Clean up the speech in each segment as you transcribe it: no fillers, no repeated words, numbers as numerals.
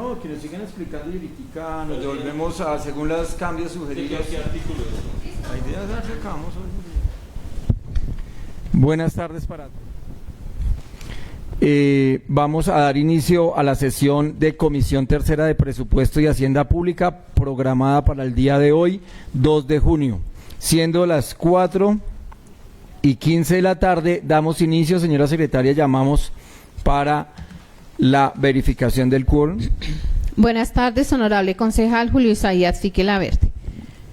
no, que nos sigan explicando y ahorita nos devolvemos a según los cambios sugeridos. ¿Qué artículo es? La idea es dar recamos hoy. Buenas tardes para todos. Vamos a dar inicio a la sesión de Comisión Tercera de Presupuesto y Hacienda Pública programada para el día de hoy, 2 de junio. Siendo las 4:15 de la tarde, damos inicio, señora secretaria, llamamos para la verificación del quórum. Buenas tardes, honorable concejal Julio Isaías Fique Laverde.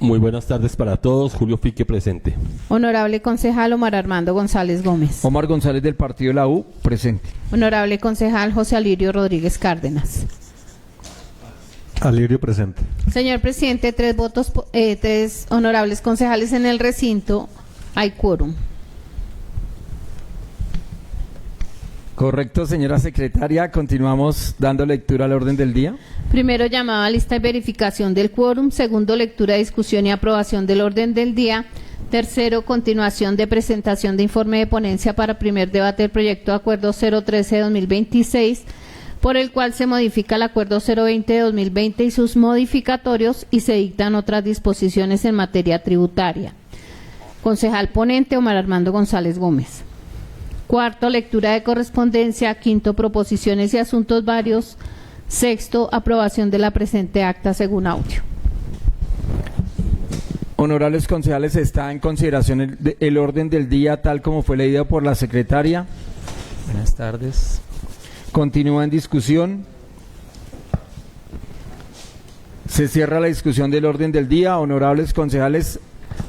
Muy buenas tardes para todos. Julio Fique presente. Honorable concejal Omar Armando González Gómez. Omar González del Partido de la U, presente. Honorable concejal José Alirio Rodríguez Cárdenas. Alirio presente. Señor presidente, tres honorables concejales en el recinto. Hay quórum. Correcto, señora secretaria. Continuamos dando lectura al orden del día. Primero, llamada lista y verificación del quórum. Segundo, lectura, discusión y aprobación del orden del día. Tercero, continuación de presentación de informe de ponencia para primer debate del proyecto de acuerdo 013 de 2026, por el cual se modifica el acuerdo 020 de 2020 y sus modificatorios y se dictan otras disposiciones en materia tributaria. Concejal ponente Omar Armando González Gómez. Cuarto, lectura de correspondencia. Quinto, proposiciones y asuntos varios. Sexto, aprobación de la presente acta según audio. Honorables concejales, está en consideración el orden del día tal como fue leído por la secretaria. Buenas tardes. Continúa en discusión. Se cierra la discusión del orden del día. Honorables concejales,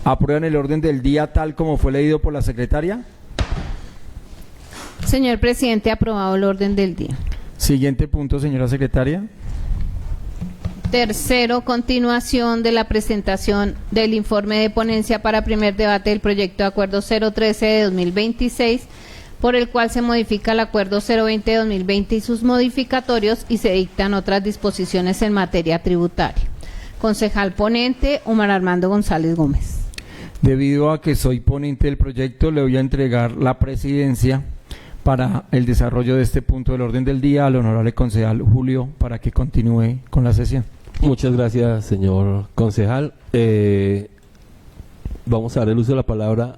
¿aprueban el orden del día tal como fue leído por la secretaria? Señor presidente, aprobado el orden del día. Siguiente punto, señora secretaria. Tercero, continuación de la presentación del informe de ponencia para primer debate del proyecto de acuerdo 013 de 2026, por el cual se modifica el acuerdo 020 de 2020 y sus modificatorios y se dictan otras disposiciones en materia tributaria. Concejal ponente Omar Armando González Gómez. Debido a que soy ponente del proyecto, le voy a entregar la presidencia para el desarrollo de este punto del orden del día al honorable concejal Julio para que continúe con la sesión. Muchas gracias, señor concejal. Vamos a dar el uso de la palabra.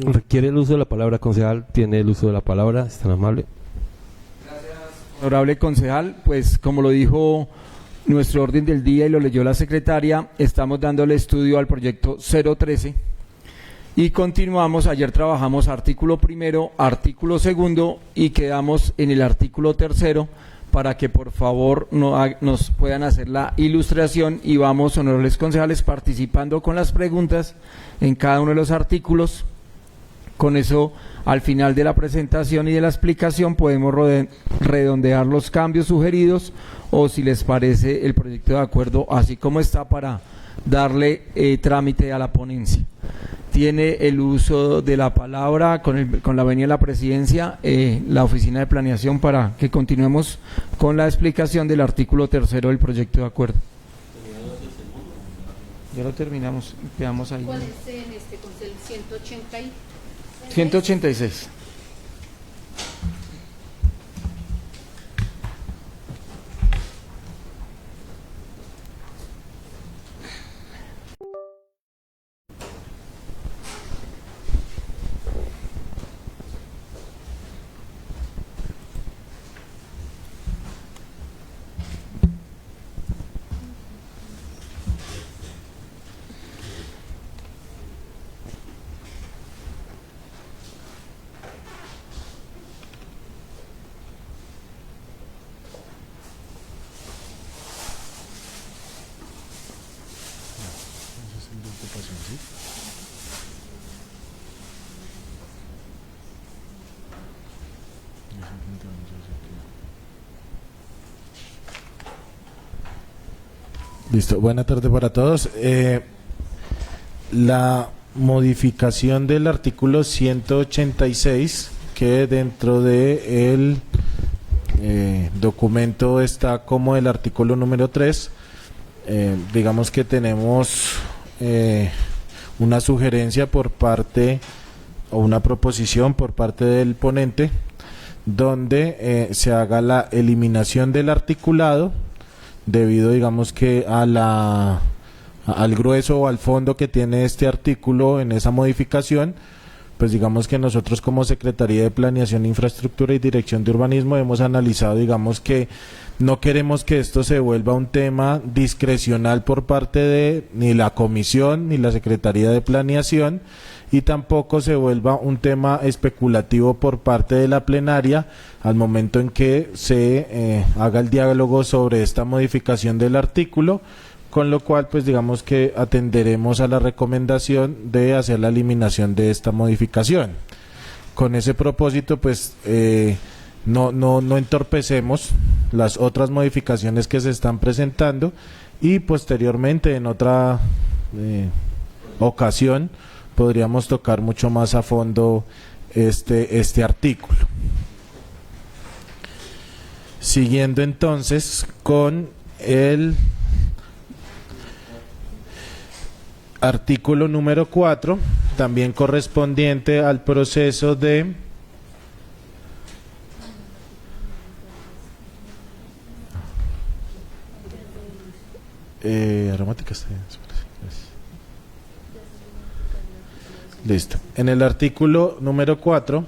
¿Requiere el uso de la palabra, concejal? ¿Tiene el uso de la palabra? ¿Es tan amable? Gracias, honorable concejal. Pues como lo dijo nuestro orden del día y lo leyó la secretaria, estamos dándole estudio al proyecto 013 y continuamos. Ayer trabajamos artículo primero, artículo segundo y quedamos en el artículo tercero para que por favor nos puedan hacer la ilustración y vamos, honorables concejales, participando con las preguntas en cada uno de los artículos. Con eso, al final de la presentación y de la explicación podemos redondear los cambios sugeridos o, si les parece, el proyecto de acuerdo así como está para darle trámite a la ponencia. Tiene el uso de la palabra con la venia de la presidencia, la oficina de planeación, para que continuemos con la explicación del artículo tercero del proyecto de acuerdo. Ya lo terminamos, quedamos ahí. ¿Cuál es en este concejal? 186. Listo, buena tarde para todos. La modificación del artículo 186, que dentro de el documento está como el artículo número 3, digamos que tenemos una sugerencia por parte o una proposición por parte del ponente donde se haga la eliminación del articulado debido, digamos que al grueso o al fondo que tiene este artículo en esa modificación. Pues digamos que nosotros como Secretaría de Planeación, Infraestructura y Dirección de Urbanismo hemos analizado, digamos que no queremos que esto se vuelva un tema discrecional por parte de ni la Comisión ni la Secretaría de Planeación, y tampoco se vuelva un tema especulativo por parte de la plenaria al momento en que se haga el diálogo sobre esta modificación del artículo, con lo cual pues digamos que atenderemos a la recomendación de hacer la eliminación de esta modificación. Con ese propósito pues no entorpecemos las otras modificaciones que se están presentando, y posteriormente en otra ocasión podríamos tocar mucho más a fondo este artículo. Siguiendo entonces con el artículo número 4, también correspondiente al proceso de aromáticas. Listo. En el artículo número 4.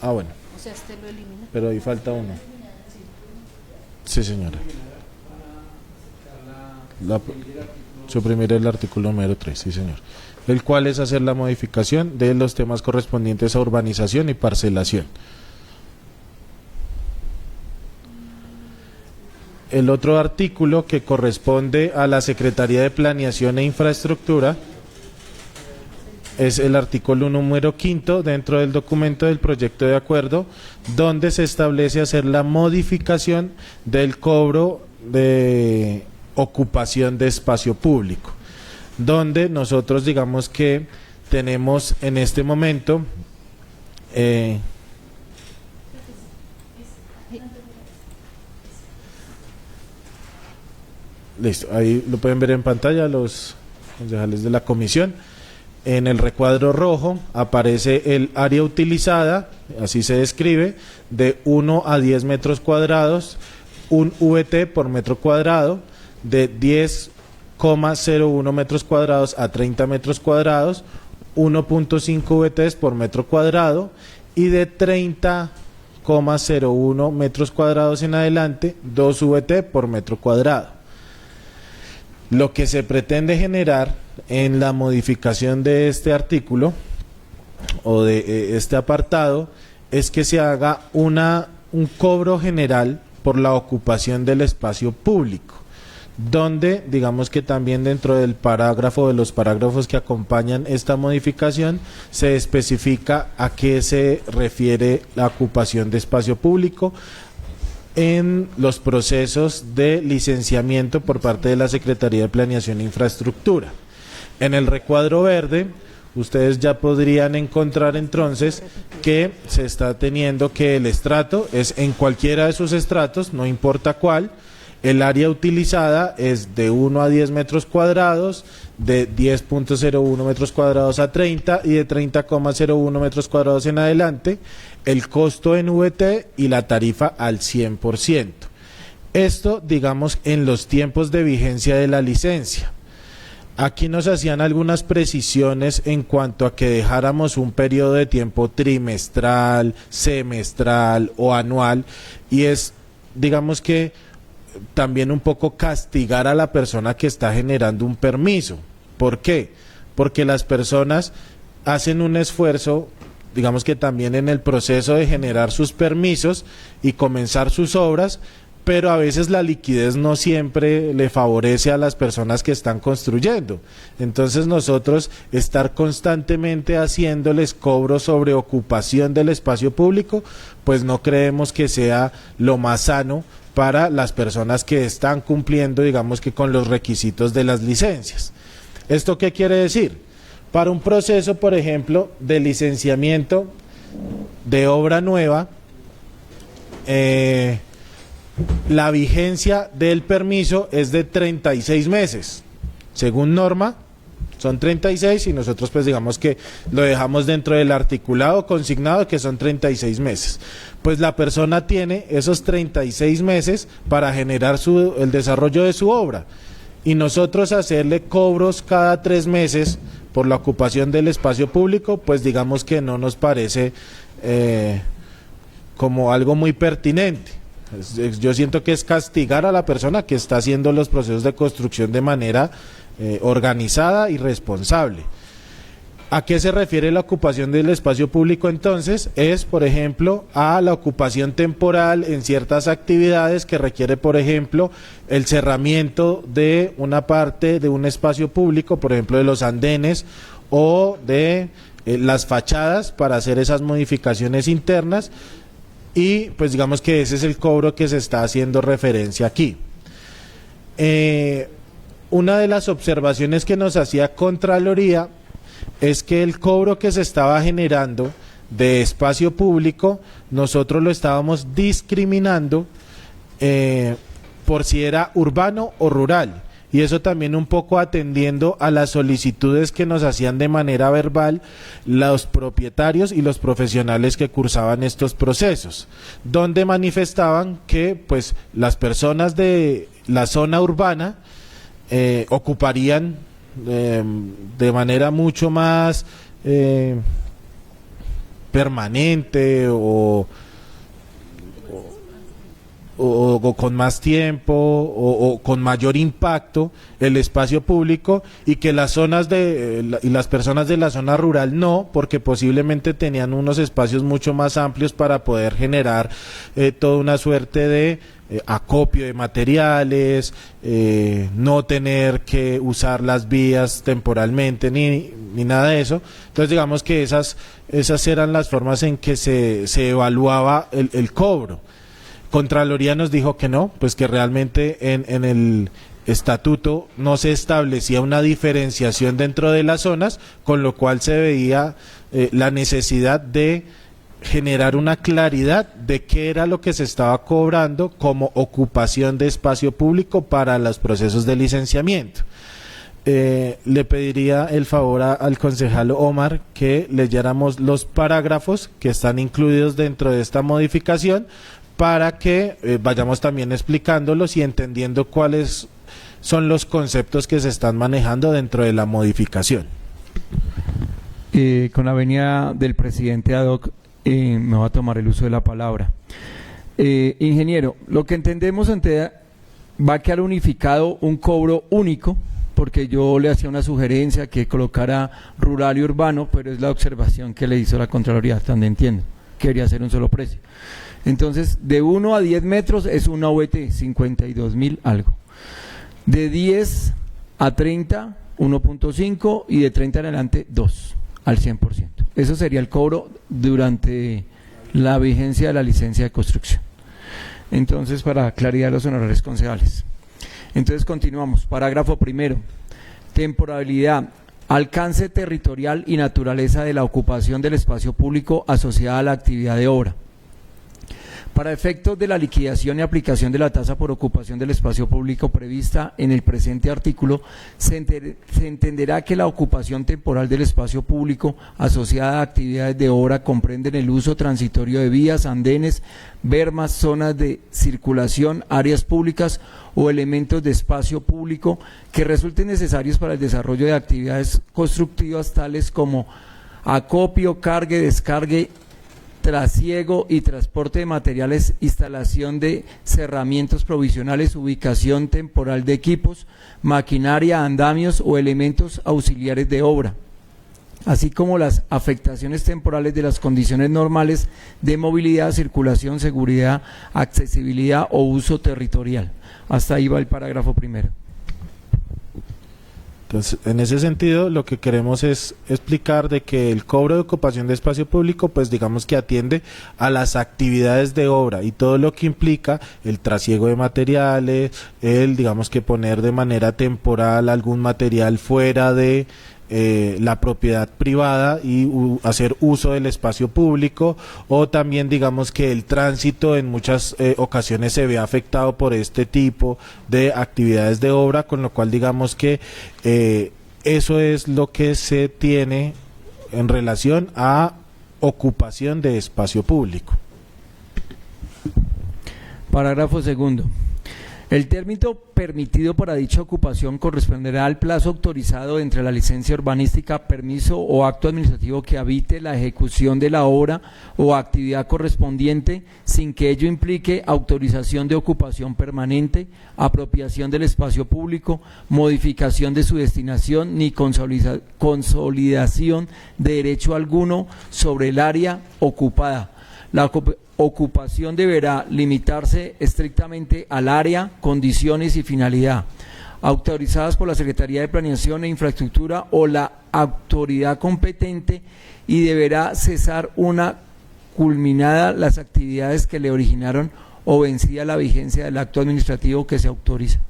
Bueno. O sea, este lo elimina. Pero ahí falta uno. Sí, señora. Suprimir el artículo número 3, sí, señor. El cual es hacer la modificación de los temas correspondientes a urbanización y parcelación. El otro artículo que corresponde a la Secretaría de Planeación e Infraestructura es el artículo número 5 dentro del documento del proyecto de acuerdo, donde se establece hacer la modificación del cobro de ocupación de espacio público, donde nosotros digamos que tenemos en este momento listo, ahí lo pueden ver en pantalla los concejales de la comisión. En el recuadro rojo aparece el área utilizada, así se describe, de 1 a 10 metros cuadrados, un VT por metro cuadrado, de 10,01 metros cuadrados a 30 metros cuadrados, 1.5 VTs por metro cuadrado, y de 30,01 metros cuadrados en adelante, 2 VT por metro cuadrado. Lo que se pretende generar en la modificación de este artículo o de este apartado es que se haga un cobro general por la ocupación del espacio público, donde digamos que también dentro del parágrafo, de los parágrafos que acompañan esta modificación, se especifica a qué se refiere la ocupación de espacio público en los procesos de licenciamiento por parte de la Secretaría de Planeación e Infraestructura. En el recuadro verde, ustedes ya podrían encontrar entonces que se está teniendo que el estrato es en cualquiera de sus estratos, no importa cuál. El área utilizada es de 1 a 10 metros cuadrados, de 10.01 metros cuadrados a 30 y de 30,01 metros cuadrados en adelante. El costo en VT y la tarifa al 100%. Esto, digamos, en los tiempos de vigencia de la licencia. Aquí nos hacían algunas precisiones en cuanto a que dejáramos un periodo de tiempo trimestral, semestral o anual, y es, digamos que, también un poco castigar a la persona que está generando un permiso. ¿Por qué? Porque las personas hacen un esfuerzo, digamos que también en el proceso de generar sus permisos y comenzar sus obras, pero a veces la liquidez no siempre le favorece a las personas que están construyendo. Entonces nosotros estar constantemente haciéndoles cobro sobre ocupación del espacio público, pues no creemos que sea lo más sano para las personas que están cumpliendo, digamos que con los requisitos de las licencias. ¿Esto qué quiere decir? Para un proceso, por ejemplo, de licenciamiento de obra nueva, la vigencia del permiso es de 36 meses. Según norma, son 36 y nosotros pues digamos que lo dejamos dentro del articulado consignado que son 36 meses. Pues la persona tiene esos 36 meses para generar el desarrollo de su obra y nosotros hacerle cobros cada 3 meses por la ocupación del espacio público, pues digamos que no nos parece como algo muy pertinente. Yo siento que es castigar a la persona que está haciendo los procesos de construcción de manera organizada y responsable. ¿A qué se refiere la ocupación del espacio público entonces? Es, por ejemplo, a la ocupación temporal en ciertas actividades que requiere, por ejemplo, el cerramiento de una parte de un espacio público, por ejemplo, de los andenes o de las fachadas para hacer esas modificaciones internas. Y pues digamos que ese es el cobro que se está haciendo referencia aquí. Una de las observaciones que nos hacía Contraloría es que el cobro que se estaba generando de espacio público, nosotros lo estábamos discriminando por si era urbano o rural. Y eso también un poco atendiendo a las solicitudes que nos hacían de manera verbal los propietarios y los profesionales que cursaban estos procesos, donde manifestaban que pues las personas de la zona urbana ocuparían de manera mucho más permanente o con más tiempo o con mayor impacto el espacio público y que las zonas y las personas de la zona rural no, porque posiblemente tenían unos espacios mucho más amplios para poder generar toda una suerte de acopio de materiales, no tener que usar las vías temporalmente ni nada de eso. Entonces digamos que esas eran las formas en que se evaluaba el cobro. Contraloría nos dijo que no, pues que realmente en el estatuto no se establecía una diferenciación dentro de las zonas, con lo cual se veía la necesidad de generar una claridad de qué era lo que se estaba cobrando como ocupación de espacio público para los procesos de licenciamiento. Le pediría el favor al concejal Omar que leyéramos los parágrafos que están incluidos dentro de esta modificación, para que vayamos también explicándolos y entendiendo cuáles son los conceptos que se están manejando dentro de la modificación. Con la venia del presidente ad hoc, me va a tomar el uso de la palabra. Ingeniero, lo que entendemos va a quedar unificado un cobro único, porque yo le hacía una sugerencia que colocara rural y urbano, pero es la observación que le hizo la Contraloría, hasta donde entiendo, quería hacer un solo precio. Entonces, de 1 a 10 metros es una VT, 52.000 algo. De 10 a 30, 1.5 y de 30 en adelante, 2 al 100%. Eso sería el cobro durante la vigencia de la licencia de construcción. Entonces, para claridad de los honorables concejales. Entonces, continuamos. Parágrafo primero. Temporalidad. Alcance territorial y naturaleza de la ocupación del espacio público asociada a la actividad de obra. Para efectos de la liquidación y aplicación de la tasa por ocupación del espacio público prevista en el presente artículo, se entenderá que la ocupación temporal del espacio público asociada a actividades de obra comprenden el uso transitorio de vías, andenes, bermas, zonas de circulación, áreas públicas o elementos de espacio público que resulten necesarios para el desarrollo de actividades constructivas tales como acopio, cargue, descargue, trasiego y transporte de materiales, instalación de cerramientos provisionales, ubicación temporal de equipos, maquinaria, andamios o elementos auxiliares de obra, así como las afectaciones temporales de las condiciones normales de movilidad, circulación, seguridad, accesibilidad o uso territorial. Hasta ahí va el parágrafo primero. Entonces, en ese sentido, lo que queremos es explicar de que el cobro de ocupación de espacio público, pues digamos que atiende a las actividades de obra y todo lo que implica el trasiego de materiales, el digamos que poner de manera temporal algún material fuera de la propiedad privada y hacer uso del espacio público, o también digamos que el tránsito en muchas ocasiones se ve afectado por este tipo de actividades de obra, con lo cual digamos que Eso es lo que se tiene en relación a ocupación de espacio público. Parágrafo segundo. El término permitido para dicha ocupación corresponderá al plazo autorizado entre la licencia urbanística, permiso o acto administrativo que habite la ejecución de la obra o actividad correspondiente, sin que ello implique autorización de ocupación permanente, apropiación del espacio público, modificación de su destinación ni consolidación de derecho alguno sobre el área ocupada. La ocupación deberá limitarse estrictamente al área, condiciones y finalidad, autorizadas por la Secretaría de Planeación e Infraestructura o la autoridad competente, y deberá cesar una culminada las actividades que le originaron o vencida la vigencia del acto administrativo que se autoriza.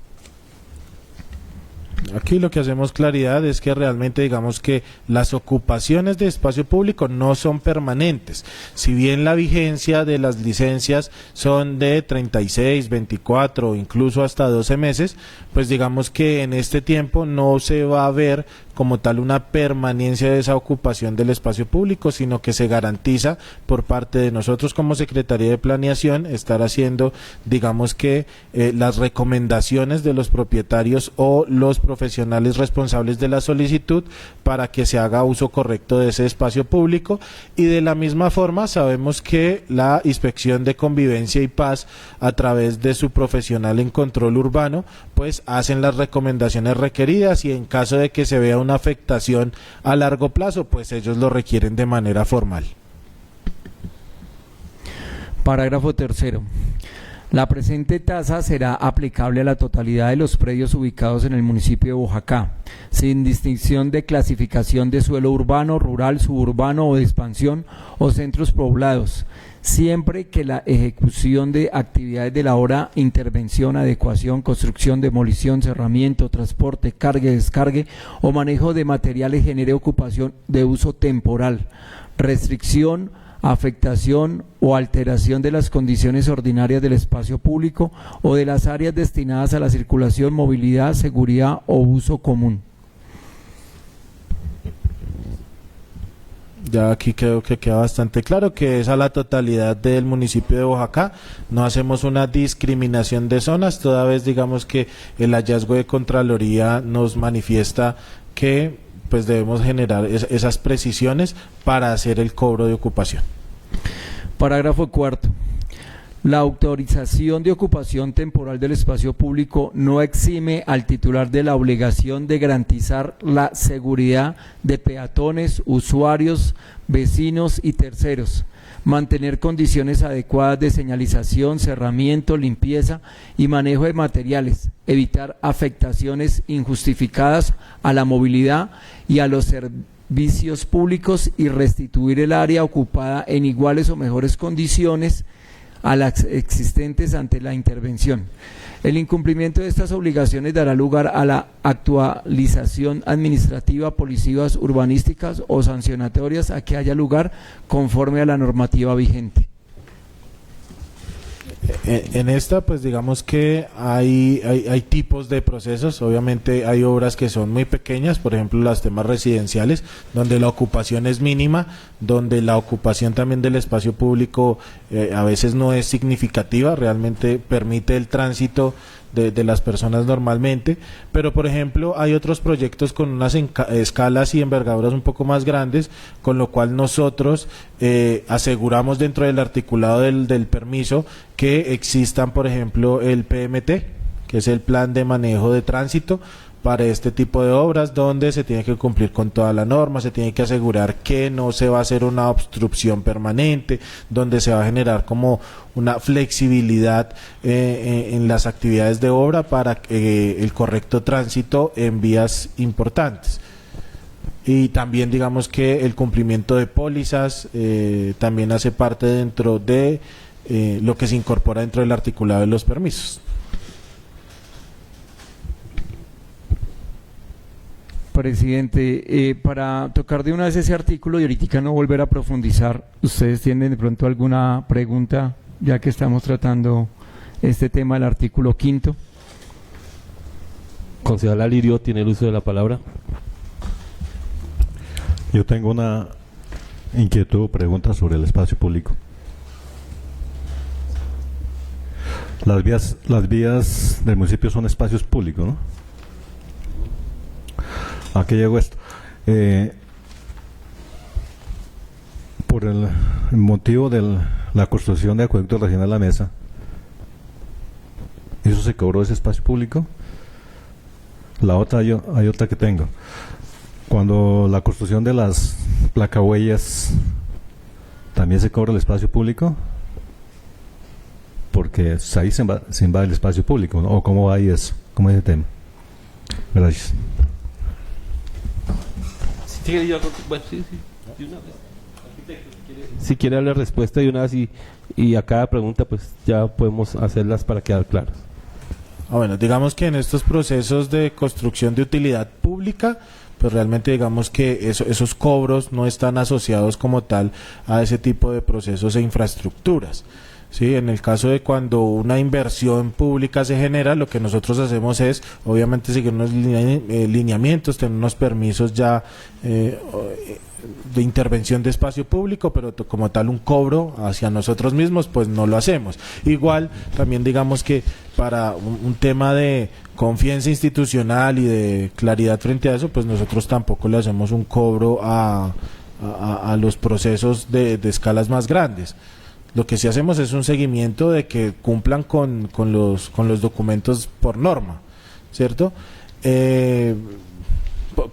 Aquí lo que hacemos claridad es que realmente digamos que las ocupaciones de espacio público no son permanentes. Si bien la vigencia de las licencias son de 36, 24, incluso hasta 12 meses, pues digamos que en este tiempo no se va a ver como tal una permanencia de esa ocupación del espacio público, sino que se garantiza por parte de nosotros como Secretaría de Planeación estar haciendo, digamos que las recomendaciones de los propietarios o los profesionales responsables de la solicitud para que se haga uso correcto de ese espacio público. Y de la misma forma sabemos que la Inspección de Convivencia y Paz, a través de su profesional en control urbano, pues hacen las recomendaciones requeridas, y en caso de que se vea una afectación a largo plazo, pues ellos lo requieren de manera formal. Parágrafo tercero. La presente tasa será aplicable a la totalidad de los predios ubicados en el municipio de Boyacá, sin distinción de clasificación de suelo urbano, rural, suburbano o de expansión o centros poblados, siempre que la ejecución de actividades de la obra, intervención, adecuación, construcción, demolición, cerramiento, transporte, cargue, descargue o manejo de materiales genere ocupación de uso temporal, restricción, afectación o alteración de las condiciones ordinarias del espacio público o de las áreas destinadas a la circulación, movilidad, seguridad o uso común. Ya aquí creo que queda bastante claro que es a la totalidad del municipio de Boyacá. No hacemos una discriminación de zonas, toda vez digamos que el hallazgo de Contraloría nos manifiesta que pues debemos generar esas precisiones para hacer el cobro de ocupación. Parágrafo cuarto. La autorización de ocupación temporal del espacio público no exime al titular de la obligación de garantizar la seguridad de peatones, usuarios, vecinos y terceros, mantener condiciones adecuadas de señalización, cerramiento, limpieza y manejo de materiales, evitar afectaciones injustificadas a la movilidad y a los servicios públicos y restituir el área ocupada en iguales o mejores condiciones a las existentes ante la intervención. El incumplimiento de estas obligaciones dará lugar a la actualización administrativa, policivas, urbanísticas o sancionatorias a que haya lugar conforme a la normativa vigente. En esta, pues digamos que hay tipos de procesos. Obviamente hay obras que son muy pequeñas, por ejemplo las temas residenciales, donde la ocupación es mínima, donde la ocupación también del espacio público a veces no es significativa, realmente permite el tránsito de las personas normalmente, pero por ejemplo hay otros proyectos con unas escalas y envergaduras un poco más grandes, con lo cual nosotros aseguramos dentro del articulado del permiso que existan, por ejemplo, el PMT, que es el Plan de Manejo de Tránsito, para este tipo de obras, donde se tiene que cumplir con toda la norma, se tiene que asegurar que no se va a hacer una obstrucción permanente, donde se va a generar como una flexibilidad en las actividades de obra para el correcto tránsito en vías importantes. Y también digamos que el cumplimiento de pólizas también hace parte dentro de lo que se incorpora dentro del articulado de los permisos. Presidente, para tocar de una vez ese artículo y ahorita no volver a profundizar, ¿ustedes tienen de pronto alguna pregunta, ya que estamos tratando este tema del artículo 5º? Concejal Alirio tiene el uso de la palabra. Yo tengo una inquietud o pregunta sobre el espacio público. Las vías del municipio son espacios públicos, ¿no? ¿A qué llegó esto? Por el motivo de la construcción de acueducto regional La Mesa, ¿eso se cobró ese espacio público? La otra, hay otra que tengo. Cuando la construcción de las placahuellas, ¿también se cobra el espacio público? Porque ahí se invade el espacio público, ¿no? ¿O cómo va ahí eso? ¿Cómo es el tema? Gracias. Si quiere darle respuesta de una vez y a cada pregunta pues ya podemos hacerlas para quedar claros. Bueno, digamos que en estos procesos de construcción de utilidad pública, pues realmente digamos que esos cobros no están asociados como tal a ese tipo de procesos e infraestructuras. Sí, en el caso de cuando una inversión pública se genera, lo que nosotros hacemos es, obviamente, seguir unos lineamientos, tener unos permisos ya de intervención de espacio público, pero como tal un cobro hacia nosotros mismos, pues no lo hacemos. Igual, también digamos que para un tema de confianza institucional y de claridad frente a eso, pues nosotros tampoco le hacemos un cobro a los procesos de escalas más grandes. Lo que sí hacemos es un seguimiento de que cumplan con los documentos por norma, ¿cierto?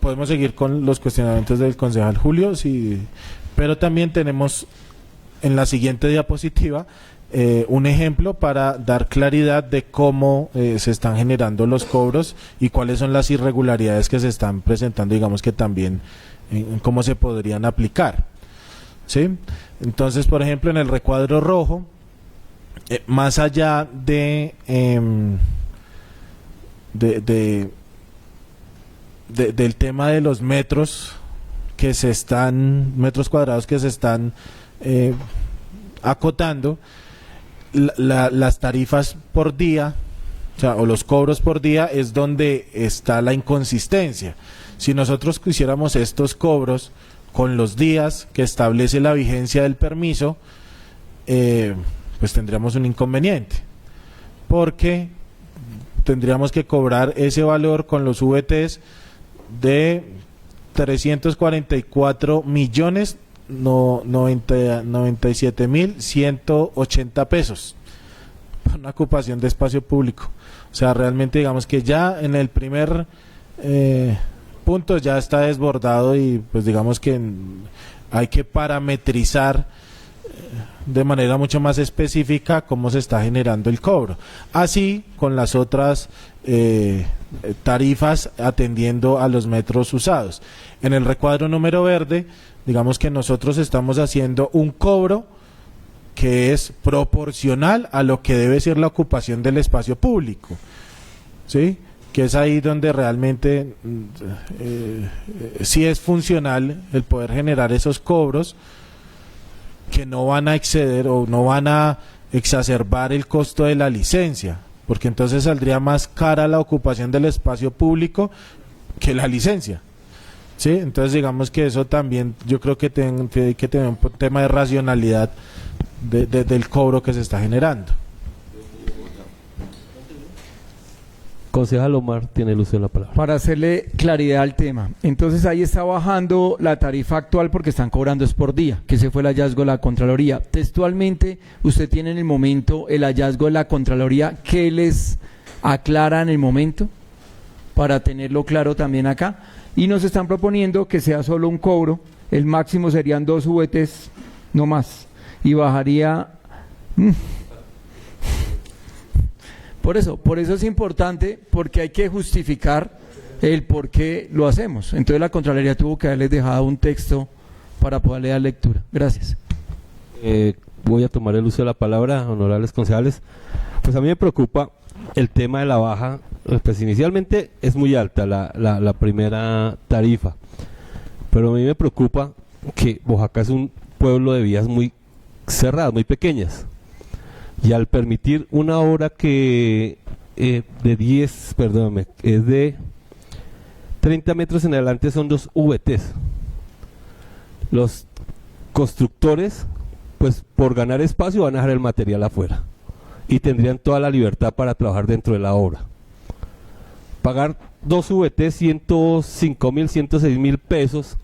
Podemos seguir con los cuestionamientos del concejal Julio, sí, pero también tenemos en la siguiente diapositiva un ejemplo para dar claridad de cómo se están generando los cobros y cuáles son las irregularidades que se están presentando, digamos que también en cómo se podrían aplicar. ¿Sí? Entonces, por ejemplo, en el recuadro rojo, más allá del tema de los metros cuadrados que se están acotando, las tarifas por día, o los cobros por día, es donde está la inconsistencia. Si nosotros hiciéramos estos cobros con los días que establece la vigencia del permiso, pues tendríamos un inconveniente, porque tendríamos que cobrar ese valor con los VTs de 344.097.180 pesos por una ocupación de espacio público. O sea, realmente digamos que ya en el primer punto ya está desbordado y pues digamos que hay que parametrizar de manera mucho más específica cómo se está generando el cobro. Así con las otras tarifas atendiendo a los metros usados. En el recuadro número verde, digamos que nosotros estamos haciendo un cobro que es proporcional a lo que debe ser la ocupación del espacio público, ¿sí? Que es ahí donde realmente sí es funcional el poder generar esos cobros que no van a exceder o no van a exacerbar el costo de la licencia, porque entonces saldría más cara la ocupación del espacio público que la licencia, ¿sí? Entonces digamos que eso también yo creo que hay que tener un tema de racionalidad del cobro que se está generando. Concejal Omar tiene el uso de la palabra. Para hacerle claridad al tema, entonces ahí está bajando la tarifa actual porque están cobrando es por día, que ese fue el hallazgo de la Contraloría. Textualmente, usted tiene en el momento el hallazgo de la Contraloría, ¿qué les aclara en el momento? Para tenerlo claro también acá. Y nos están proponiendo que sea solo un cobro, el máximo serían 2 VTs, no más, y bajaría... Por eso es importante, porque hay que justificar el por qué lo hacemos. Entonces la Contraloría tuvo que haberles dejado un texto para poderle dar lectura. Gracias. Voy a tomar el uso de la palabra, honorables concejales. Pues a mí me preocupa el tema de la baja. Pues inicialmente es muy alta la primera tarifa, pero a mí me preocupa que Boyacá es un pueblo de vías muy cerradas, muy pequeñas. Y al permitir una obra que es de 30 metros en adelante son 2 VTs. los constructores, pues por ganar espacio van a dejar el material afuera y tendrían toda la libertad para trabajar dentro de la obra. Pagar 2 VT 105.000, 106.000 pesos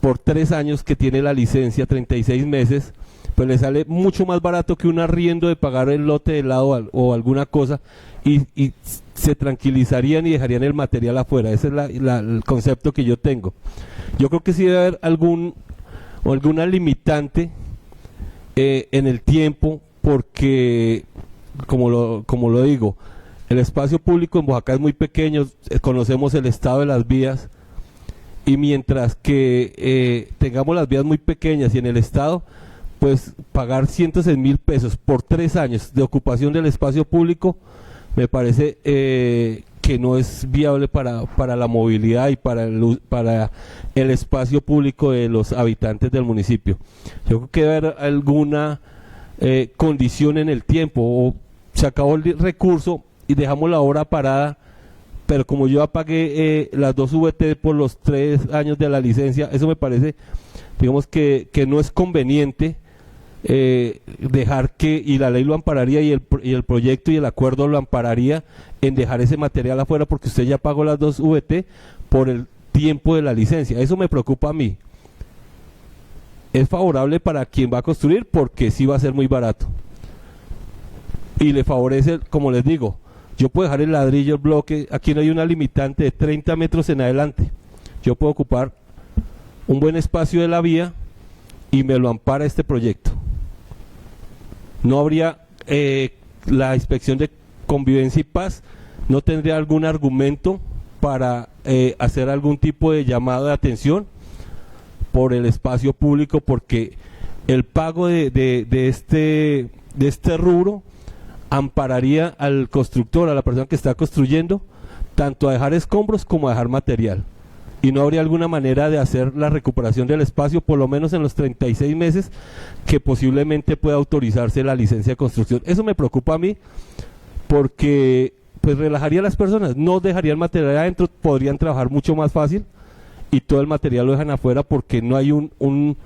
por 3 años que tiene la licencia, 36 meses, pues le sale mucho más barato que un arriendo de pagar el lote de lado o alguna cosa, y se tranquilizarían y dejarían el material afuera. Ese es el concepto que yo tengo. Yo creo que sí debe haber alguna limitante en el tiempo, porque como lo digo, el espacio público en Boyacá es muy pequeño, conocemos el estado de las vías, y mientras que tengamos las vías muy pequeñas y en el estado, pues pagar 106.000 pesos por 3 años de ocupación del espacio público me parece que no es viable para la movilidad y para el espacio público de los habitantes del municipio. Yo creo que debe haber alguna condición en el tiempo, o se acabó el recurso y dejamos la obra parada, pero como yo ya pagué las 2 VT por los 3 años de la licencia, eso me parece, digamos que no es conveniente dejar que, y la ley lo ampararía y el proyecto y el acuerdo lo ampararía en dejar ese material afuera, porque usted ya pagó las 2 VT por el tiempo de la licencia. Eso me preocupa a mí. Es favorable para quien va a construir, porque sí va a ser muy barato y le favorece, como les digo, yo puedo dejar el ladrillo, el bloque, aquí no hay una limitante de 30 metros en adelante, yo puedo ocupar un buen espacio de la vía y me lo ampara este proyecto. No habría la inspección de convivencia y paz, no tendría algún argumento para hacer algún tipo de llamado de atención por el espacio público, porque el pago de este rubro ampararía al constructor, a la persona que está construyendo, tanto a dejar escombros como a dejar material, y no habría alguna manera de hacer la recuperación del espacio, por lo menos en los 36 meses que posiblemente pueda autorizarse la licencia de construcción. Eso me preocupa a mí, porque pues relajaría a las personas, no dejarían material adentro, podrían trabajar mucho más fácil, y todo el material lo dejan afuera, porque no hay un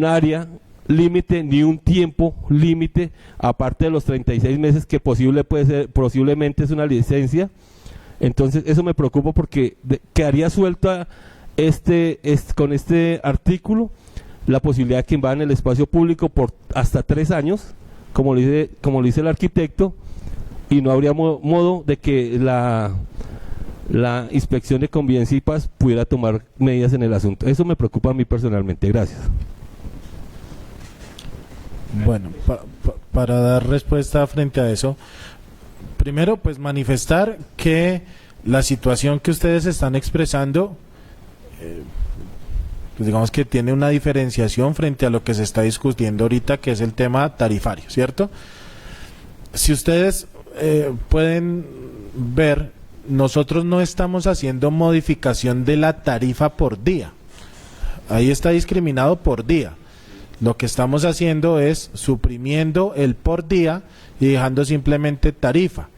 área límite ni un tiempo límite aparte de los 36 meses que posiblemente es una licencia. Entonces eso me preocupa, porque quedaría suelta con este artículo la posibilidad de que invadan el espacio público por hasta 3 años, como lo dice el arquitecto, y no habría modo de que la inspección de convivencia y paz pudiera tomar medidas en el asunto. Eso me preocupa a mí personalmente. Gracias. Bueno, para dar respuesta frente a eso, primero pues manifestar que la situación que ustedes están expresando, pues digamos que tiene una diferenciación frente a lo que se está discutiendo ahorita, que es el tema tarifario, ¿cierto? Si ustedes pueden ver, nosotros no estamos haciendo modificación de la tarifa por día, ahí está discriminado por día. Lo que estamos haciendo es suprimiendo el por día y dejando simplemente tarifa.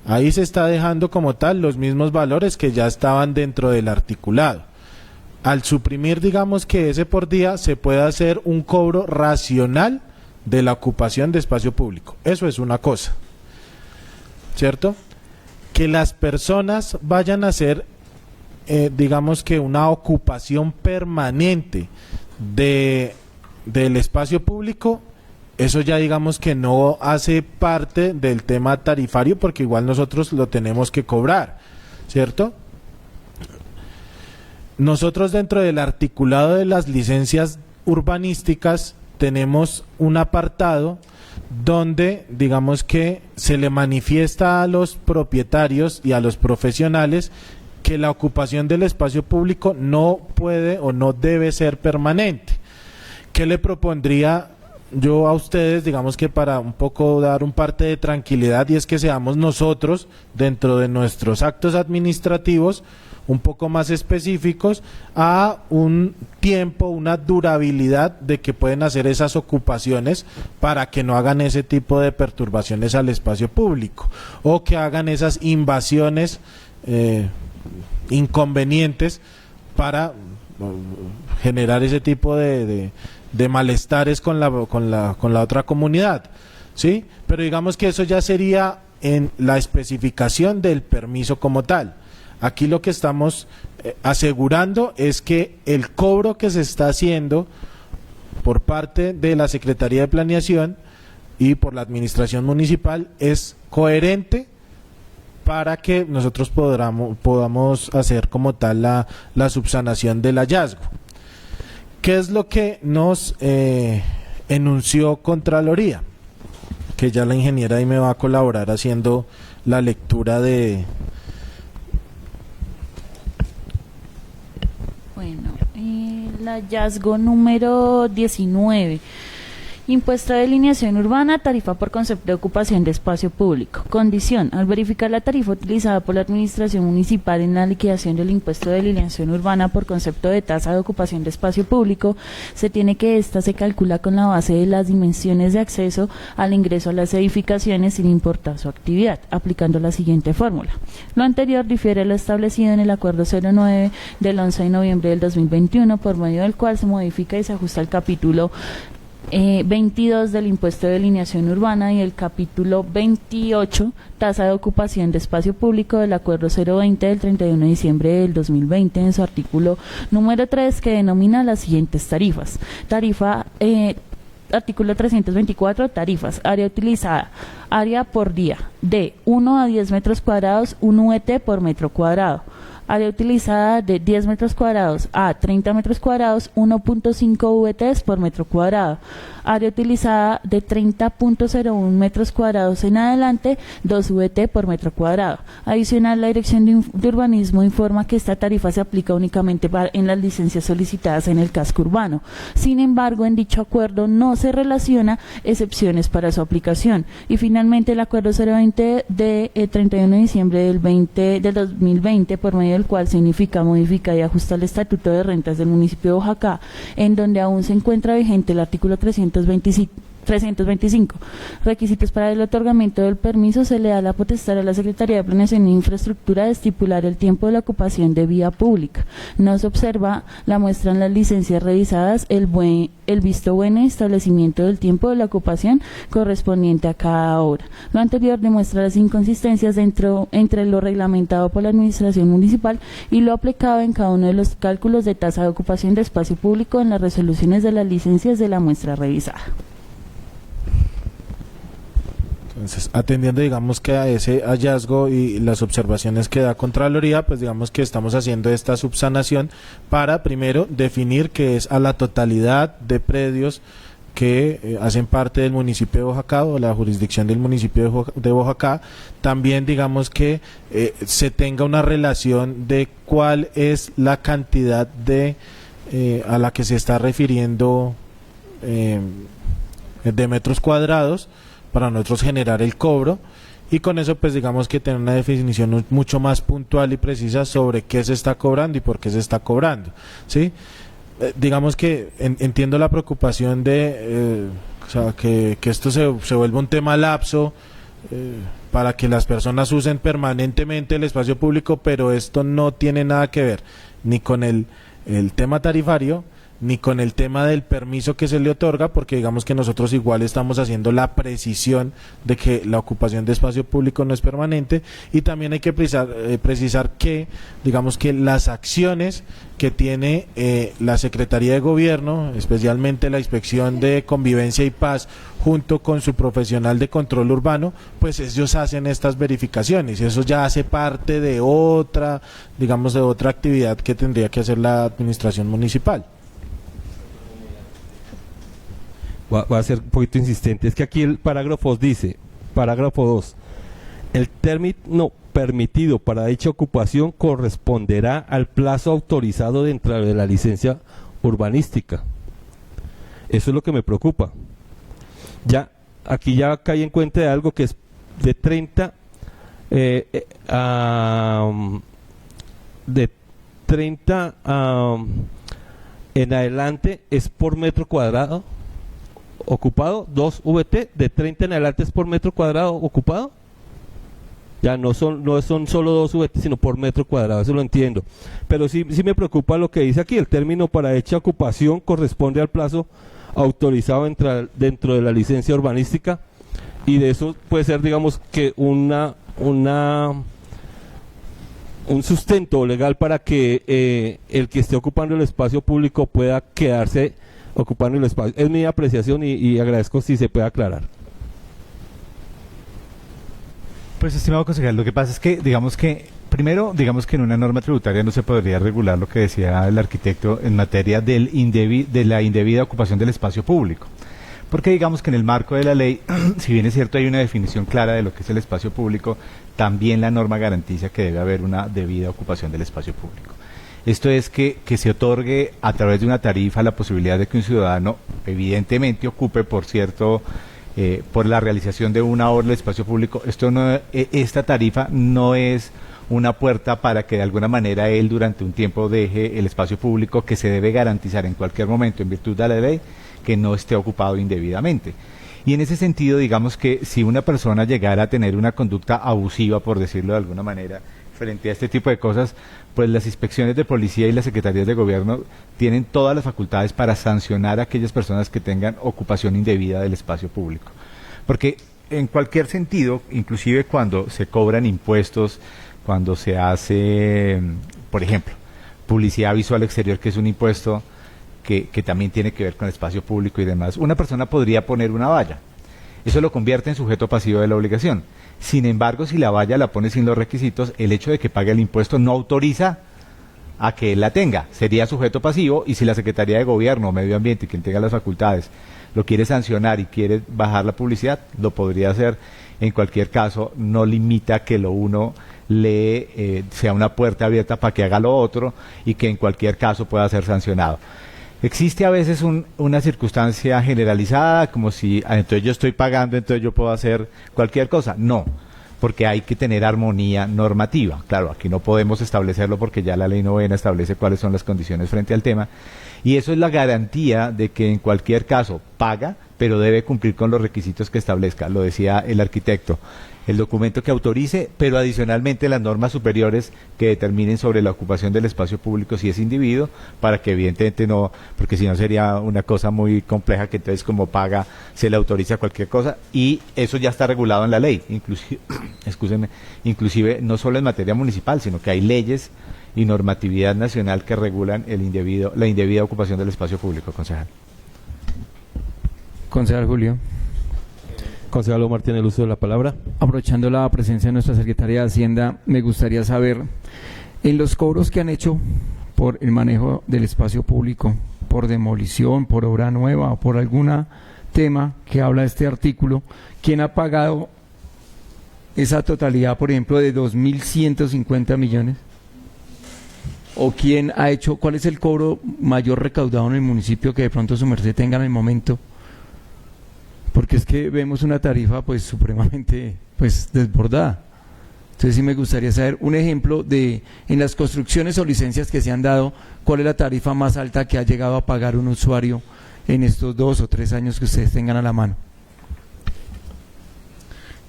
Ahí se está dejando como tal los mismos valores que ya estaban dentro del articulado. Al suprimir, digamos que ese por día, se puede hacer un cobro racional de la ocupación de espacio público. Eso es una cosa, ¿cierto? Que las personas vayan a hacer, digamos que una ocupación permanente del espacio público, eso ya digamos que no hace parte del tema tarifario, porque igual nosotros lo tenemos que cobrar, ¿cierto? Nosotros dentro del articulado de las licencias urbanísticas tenemos un apartado donde digamos que se le manifiesta a los propietarios y a los profesionales que la ocupación del espacio público no puede o no debe ser permanente. ¿Qué le propondría yo a ustedes, digamos que para un poco dar un parte de tranquilidad, y es que seamos nosotros, dentro de nuestros actos administrativos, un poco más específicos a un tiempo, una durabilidad de que pueden hacer esas ocupaciones, para que no hagan ese tipo de perturbaciones al espacio público, o que hagan esas invasiones inconvenientes para generar ese tipo de malestares con la otra comunidad, ¿sí? Pero digamos que eso ya sería en la especificación del permiso como tal. Aquí lo que estamos asegurando es que el cobro que se está haciendo por parte de la Secretaría de Planeación y por la Administración Municipal es coherente para que nosotros podamos hacer como tal la subsanación del hallazgo. ¿Qué es lo que nos enunció Contraloría? Que ya la ingeniera ahí me va a colaborar haciendo la lectura de... Bueno, el hallazgo número 19. Impuesto de delineación urbana, tarifa por concepto de ocupación de espacio público. Condición: al verificar la tarifa utilizada por la Administración Municipal en la liquidación del impuesto de delineación urbana por concepto de tasa de ocupación de espacio público, se tiene que ésta se calcula con la base de las dimensiones de acceso al ingreso a las edificaciones sin importar su actividad, aplicando la siguiente fórmula. Lo anterior difiere de lo establecido en el Acuerdo 09 del 11 de noviembre del 2021, por medio del cual se modifica y se ajusta el capítulo 22 del impuesto de delineación urbana y el capítulo 28, tasa de ocupación de espacio público del Acuerdo 020 del 31 de diciembre del 2020 en su artículo número 3, que denomina las siguientes tarifas. Artículo 324, tarifas: área utilizada, área por día, de 1 a 10 metros cuadrados, 1 VT por metro cuadrado. Área utilizada de 10 metros cuadrados a 30 metros cuadrados, 1.5 VTs por metro cuadrado. Área utilizada de 30.01 metros cuadrados en adelante, 2 VT por metro cuadrado. Adicional, la Dirección de Urbanismo informa que esta tarifa se aplica únicamente en las licencias solicitadas en el casco urbano. Sin embargo, en dicho acuerdo no se relaciona excepciones para su aplicación. Y finalmente, el Acuerdo 020 de 31 de diciembre del 2020, por medio del cual se unifica, modifica y ajusta el Estatuto de Rentas del municipio de Boyacá, en donde aún se encuentra vigente el artículo 325. Requisitos para el otorgamiento del permiso: se le da la potestad a la Secretaría de Planeación e Infraestructura de estipular el tiempo de la ocupación de vía pública. No se observa la muestra en las licencias revisadas, el visto bueno y establecimiento del tiempo de la ocupación correspondiente a cada obra. Lo anterior demuestra las inconsistencias entre lo reglamentado por la Administración Municipal y lo aplicado en cada uno de los cálculos de tasa de ocupación de espacio público en las resoluciones de las licencias de la muestra revisada. Entonces, atendiendo, digamos, que a ese hallazgo y las observaciones que da Contraloría, pues digamos que estamos haciendo esta subsanación para, primero, definir que es a la totalidad de predios que hacen parte del municipio de Boyacá o la jurisdicción del municipio de Boyacá. También, digamos, que se tenga una relación de cuál es la cantidad a la que se está refiriendo de metros cuadrados, para nosotros generar el cobro, y con eso pues digamos que tener una definición mucho más puntual y precisa sobre qué se está cobrando y por qué se está cobrando, ¿sí? Digamos que entiendo la preocupación de o sea, que esto se vuelva un tema lapso para que las personas usen permanentemente el espacio público, pero esto no tiene nada que ver ni con el tema tarifario ni con el tema del permiso que se le otorga, porque digamos que nosotros igual estamos haciendo la precisión de que la ocupación de espacio público no es permanente, y también hay que precisar que digamos que las acciones que tiene la Secretaría de Gobierno, especialmente la Inspección de Convivencia y Paz, junto con su profesional de control urbano, pues ellos hacen estas verificaciones, y eso ya hace parte de otra, digamos, de otra actividad que tendría que hacer la administración municipal. Va a ser un poquito insistente. Es que aquí el parágrafo dice, parágrafo 2, el término permitido para dicha ocupación corresponderá al plazo autorizado dentro de la licencia urbanística. Eso es lo que me preocupa. Ya, aquí ya cae en cuenta de algo que es de 30 en adelante es por metro cuadrado ocupado, 2 VT, de 30 en adelante es por metro cuadrado ocupado. Ya no son solo 2 VT, sino por metro cuadrado, eso lo entiendo. Pero sí me preocupa lo que dice aquí, el término para dicha ocupación corresponde al plazo autorizado dentro de la licencia urbanística, y de eso puede ser, digamos, que un sustento legal para que el que esté ocupando el espacio público pueda quedarse ocupando el espacio. Es mi apreciación y agradezco si se puede aclarar. Pues, estimado concejal, lo que pasa es que, primero, digamos que en una norma tributaria no se podría regular lo que decía el arquitecto en materia de la indebida ocupación del espacio público. Porque digamos que en el marco de la ley, si bien es cierto hay una definición clara de lo que es el espacio público, también la norma garantiza que debe haber una debida ocupación del espacio público. Esto es que se otorgue a través de una tarifa la posibilidad de que un ciudadano evidentemente ocupe por la realización de una obra del espacio público. Esta tarifa no es una puerta para que de alguna manera él durante un tiempo deje el espacio público, que se debe garantizar en cualquier momento en virtud de la ley que no esté ocupado indebidamente. Y en ese sentido, digamos que si una persona llegara a tener una conducta abusiva, por decirlo de alguna manera, frente a este tipo de cosas, pues las inspecciones de policía y las secretarías de gobierno tienen todas las facultades para sancionar a aquellas personas que tengan ocupación indebida del espacio público. Porque en cualquier sentido, inclusive cuando se cobran impuestos, cuando se hace, por ejemplo, publicidad visual exterior, que es un impuesto que también tiene que ver con el espacio público y demás, una persona podría poner una valla. Eso lo convierte en sujeto pasivo de la obligación. Sin embargo, si la valla la pone sin los requisitos, el hecho de que pague el impuesto no autoriza a que él la tenga. Sería sujeto pasivo, y si la Secretaría de Gobierno o Medio Ambiente, quien tenga las facultades, lo quiere sancionar y quiere bajar la publicidad, lo podría hacer. En cualquier caso, no limita que lo uno sea una puerta abierta para que haga lo otro, y que en cualquier caso pueda ser sancionado. Existe a veces una circunstancia generalizada, como si entonces yo estoy pagando, entonces yo puedo hacer cualquier cosa. No, porque hay que tener armonía normativa. Claro, aquí no podemos establecerlo porque ya la ley novena establece cuáles son las condiciones frente al tema, y eso es la garantía de que en cualquier caso paga, pero debe cumplir con los requisitos que establezca. Lo decía el arquitecto, el documento que autorice, pero adicionalmente las normas superiores que determinen sobre la ocupación del espacio público si es individuo, para que evidentemente no, porque si no sería una cosa muy compleja, que entonces como paga se le autoriza cualquier cosa, y eso ya está regulado en la ley, inclusive no solo en materia municipal, sino que hay leyes y normatividad nacional que regulan la indebida ocupación del espacio público, concejal. Concejal Julio. Concejal Omar tiene el uso de la palabra. Aprovechando la presencia de nuestra Secretaría de Hacienda, me gustaría saber, en los cobros que han hecho por el manejo del espacio público, por demolición, por obra nueva o por algún tema que habla este artículo, ¿quién ha pagado esa totalidad, por ejemplo, de 2.150 millones? ¿O quién ha hecho, cuál es el cobro mayor recaudado en el municipio que de pronto su merced tenga en el momento? Porque es que vemos una tarifa pues supremamente desbordada. Entonces sí me gustaría saber un ejemplo de, en las construcciones o licencias que se han dado, cuál es la tarifa más alta que ha llegado a pagar un usuario en estos 2 o 3 años que ustedes tengan a la mano.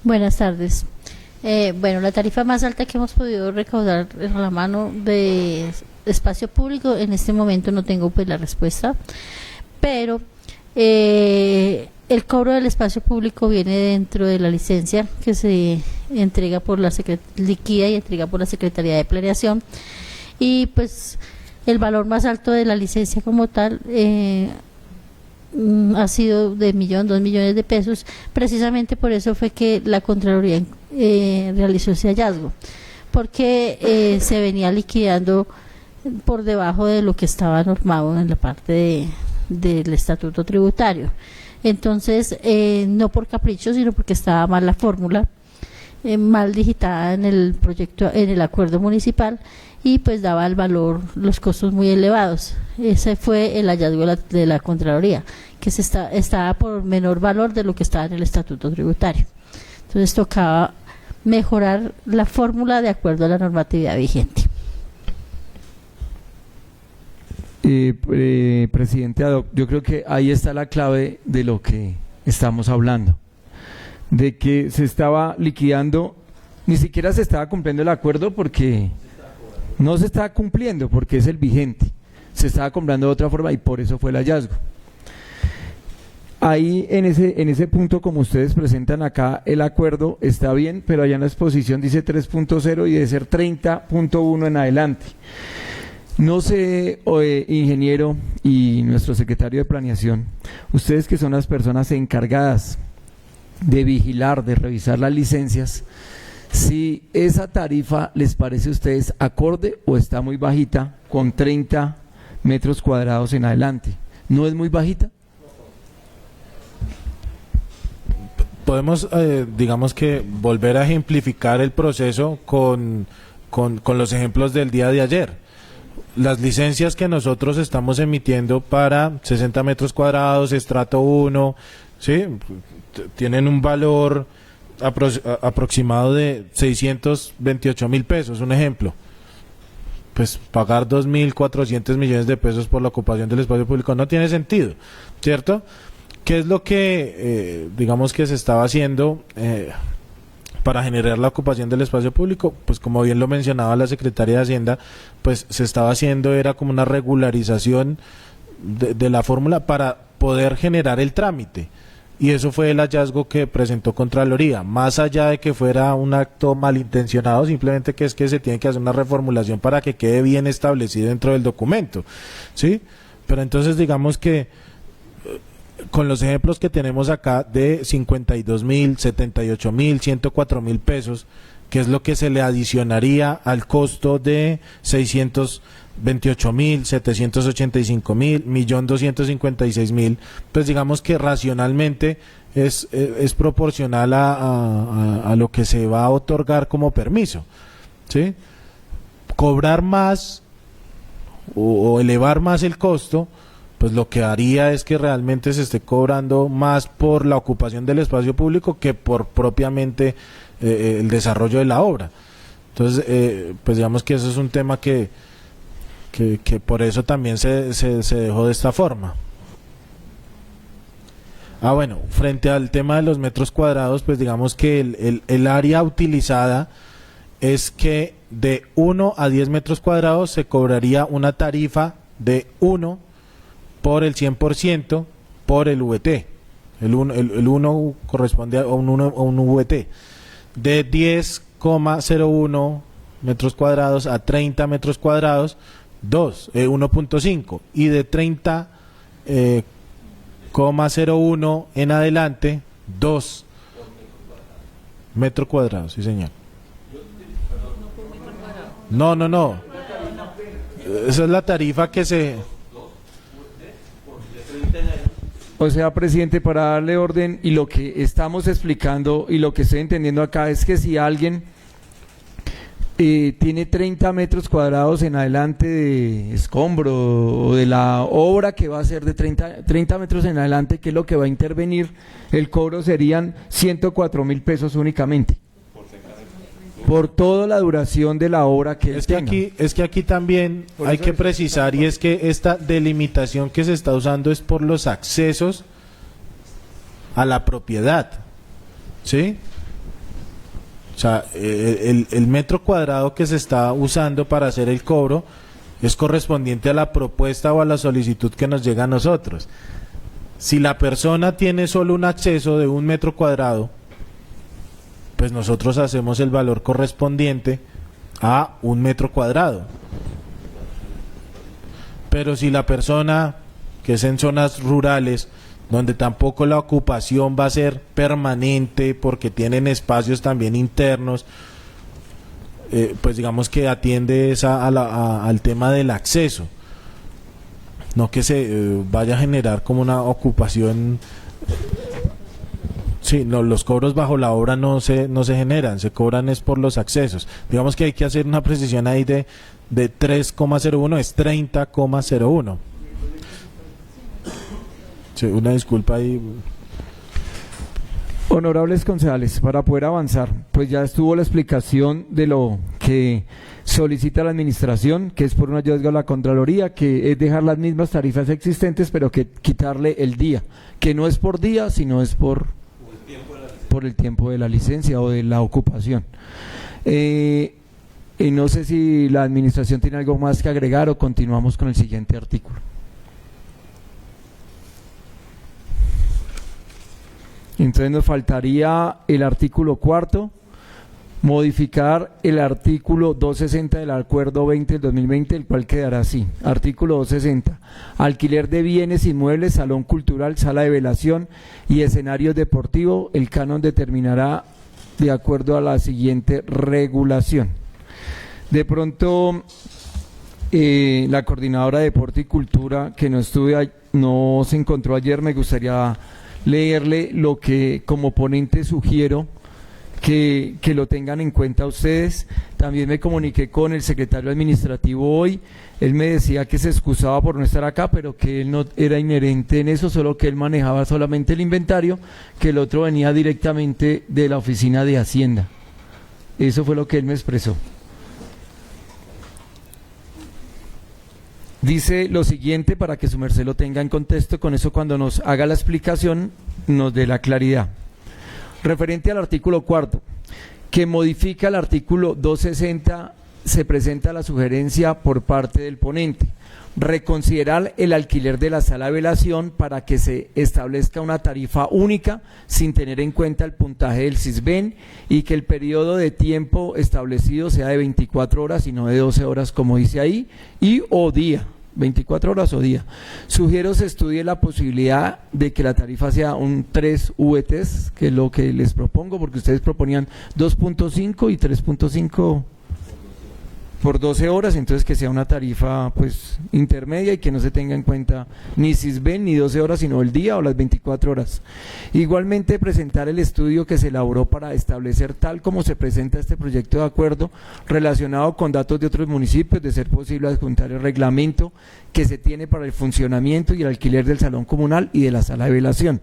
Buenas tardes. Bueno, la tarifa más alta que hemos podido recaudar a la mano de espacio público, en este momento no tengo pues la respuesta, pero el cobro del espacio público viene dentro de la licencia que se entrega por la liquida y entrega por la Secretaría de Planeación, y pues el valor más alto de la licencia como tal ha sido de 2 millones de pesos. Precisamente por eso fue que la Contraloría realizó ese hallazgo, porque se venía liquidando por debajo de lo que estaba normado en la parte del estatuto tributario. Entonces, no por capricho, sino porque estaba mal la fórmula, mal digitada en el proyecto, en el acuerdo municipal, y pues daba el valor, los costos muy elevados. Ese fue el hallazgo de la Contraloría, que estaba por menor valor de lo que estaba en el estatuto tributario. Entonces tocaba mejorar la fórmula de acuerdo a la normatividad vigente. Presidente Ad hoc, yo creo que ahí está la clave de lo que estamos hablando, de que se estaba liquidando ni siquiera se estaba cumpliendo el acuerdo porque no se estaba cumpliendo, porque es el vigente, se estaba comprando de otra forma y por eso fue el hallazgo. Ahí en ese punto, como ustedes presentan acá, el acuerdo está bien, pero allá en la exposición dice 3.0 y debe ser 30.1 en adelante. No sé, ingeniero y nuestro secretario de planeación, ustedes que son las personas encargadas de vigilar, de revisar las licencias, si esa tarifa les parece a ustedes acorde o está muy bajita con 30 metros cuadrados en adelante. ¿No es muy bajita? Podemos, digamos que, volver a ejemplificar el proceso con los ejemplos del día de ayer. Las licencias que nosotros estamos emitiendo para 60 metros cuadrados, estrato 1, ¿sí? Tienen un valor aproximado de 628.000 pesos, un ejemplo. Pues pagar 2.400 millones de pesos por la ocupación del espacio público no tiene sentido, ¿cierto? ¿Qué es lo que, digamos, que se estaba haciendo para generar la ocupación del espacio público? Pues como bien lo mencionaba la secretaria de Hacienda, pues se estaba haciendo, era como una regularización de la fórmula para poder generar el trámite. Y eso fue el hallazgo que presentó Contraloría, más allá de que fuera un acto malintencionado, simplemente que es que se tiene que hacer una reformulación para que quede bien establecido dentro del documento, ¿sí? Pero entonces digamos que con los ejemplos que tenemos acá de 52.000, 78.000, 104.000 pesos, que es lo que se le adicionaría al costo de 628.000, 785.000, 1.256.000, pues digamos que racionalmente es proporcional a lo que se va a otorgar como permiso, ¿sí? Cobrar más o elevar más el costo, pues lo que haría es que realmente se esté cobrando más por la ocupación del espacio público que por propiamente el desarrollo de la obra. Entonces, pues digamos que eso es un tema que por eso también se dejó de esta forma. Bueno, frente al tema de los metros cuadrados, pues digamos que el área utilizada es que de 1 a 10 metros cuadrados se cobraría una tarifa de 1 por el 100% por el VT. El 1 corresponde a un VT. De 10,01 metros cuadrados a 30 metros cuadrados, 1.5. Y de 30,01 en adelante, 2 metros cuadrados, sí señor. No. Esa es la tarifa que se... O sea, presidente, para darle orden, y lo que estamos explicando y lo que estoy entendiendo acá es que si alguien tiene 30 metros cuadrados en adelante de escombro o de la obra que va a ser de 30 metros en adelante, que es lo que va a intervenir, el cobro serían 104.000 pesos únicamente. Por toda la duración de la obra que él tenga. Es que aquí también hay que precisar, y es que esta delimitación que se está usando es por los accesos a la propiedad, ¿sí? O sea, el metro cuadrado que se está usando para hacer el cobro es correspondiente a la propuesta o a la solicitud que nos llega a nosotros. Si la persona tiene solo un acceso de 1 metro cuadrado, pues nosotros hacemos el valor correspondiente a 1 metro cuadrado. Pero si la persona, que es en zonas rurales, donde tampoco la ocupación va a ser permanente porque tienen espacios también internos, pues digamos que atiende al tema del acceso, no que se vaya a generar como una ocupación. Sí, no, los cobros bajo la obra no se generan, se cobran es por los accesos. Digamos que hay que hacer una precisión ahí de 3,01, es 30,01. Sí, una disculpa ahí. Honorables concejales, para poder avanzar, pues ya estuvo la explicación de lo que solicita la administración, que es por un hallazgo a la Contraloría, que es dejar las mismas tarifas existentes, pero que quitarle el día, que no es por día, sino es por por el tiempo de la licencia o de la ocupación. No sé si la administración tiene algo más que agregar o continuamos con el siguiente artículo. Entonces nos faltaría el artículo 4, modificar el artículo 260 del Acuerdo 20 del 2020, el cual quedará así. Artículo 260. Alquiler de bienes inmuebles, salón cultural, sala de velación y escenario deportivo. El canon determinará de acuerdo a la siguiente regulación. De pronto, la coordinadora de Deporte y Cultura, que no se encontró ayer, me gustaría leerle lo que como ponente sugiero que lo tengan en cuenta ustedes. También me comuniqué con el secretario administrativo hoy. Él me decía que se excusaba por no estar acá, pero que él no era inherente en eso, solo que él manejaba solamente el inventario, que el otro venía directamente de la oficina de Hacienda. Eso fue lo que él me expresó. Dice lo siguiente para que su merced lo tenga en contexto, con eso cuando nos haga la explicación nos dé la claridad. Referente al artículo 4, que modifica el artículo 260, se presenta la sugerencia por parte del ponente. Reconsiderar el alquiler de la sala de velación para que se establezca una tarifa única sin tener en cuenta el puntaje del CISBEN y que el periodo de tiempo establecido sea de 24 horas y no de 12 horas como dice ahí, y o día, 24 horas o día. Sugiero se estudie la posibilidad de que la tarifa sea un 3 VTs, que es lo que les propongo, porque ustedes proponían 2.5 y 3.5 por 12 horas, entonces que sea una tarifa pues intermedia y que no se tenga en cuenta ni CISBEN ni 12 horas, sino el día o las 24 horas. Igualmente presentar el estudio que se elaboró para establecer tal como se presenta este proyecto de acuerdo relacionado con datos de otros municipios, de ser posible adjuntar el reglamento que se tiene para el funcionamiento y el alquiler del salón comunal y de la sala de velación.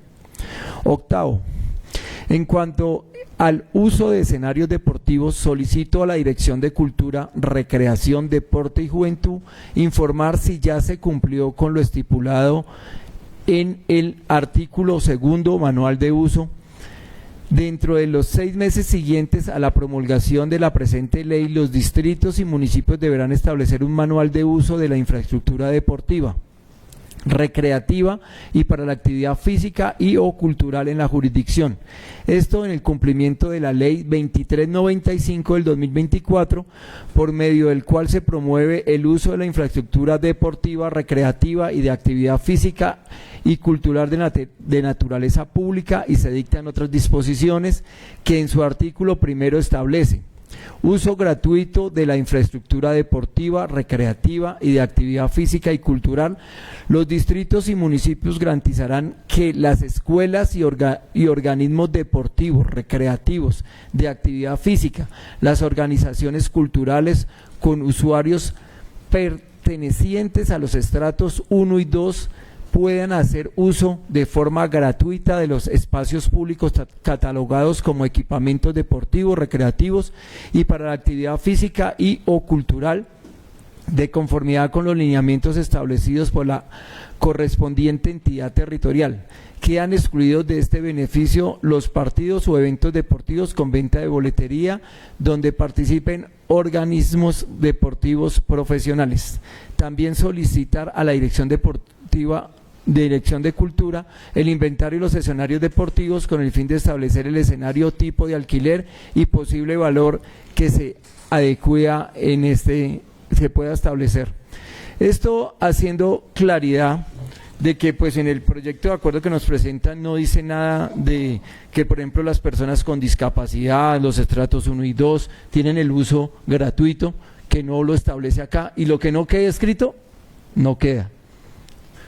Octavo, en cuanto al uso de escenarios deportivos, solicito a la Dirección de Cultura, Recreación, Deporte y Juventud informar si ya se cumplió con lo estipulado en el artículo 2 manual de uso. Dentro de los 6 meses siguientes a la promulgación de la presente ley, los distritos y municipios deberán establecer un manual de uso de la infraestructura deportiva, recreativa y para la actividad física y o cultural en la jurisdicción. Esto en el cumplimiento de la ley 2395 del 2024, por medio del cual se promueve el uso de la infraestructura deportiva, recreativa y de actividad física y cultural de naturaleza pública, y se dictan otras disposiciones que en su artículo primero establece: uso gratuito de la infraestructura deportiva, recreativa y de actividad física y cultural. Los distritos y municipios garantizarán que las escuelas y organismos deportivos, recreativos, de actividad física, las organizaciones culturales con usuarios pertenecientes a los estratos 1 y 2 puedan hacer uso de forma gratuita de los espacios públicos catalogados como equipamientos deportivos, recreativos y para la actividad física y o cultural, de conformidad con los lineamientos establecidos por la correspondiente entidad territorial. Quedan excluidos de este beneficio los partidos o eventos deportivos con venta de boletería donde participen organismos deportivos profesionales. También solicitar a la Dirección de Cultura el inventario y los escenarios deportivos con el fin de establecer el escenario tipo de alquiler y posible valor que se adecue se pueda establecer. Esto haciendo claridad de que pues en el proyecto de acuerdo que nos presentan no dice nada de que por ejemplo las personas con discapacidad, los estratos 1 y 2 tienen el uso gratuito, que no lo establece acá, y lo que no quede escrito no queda.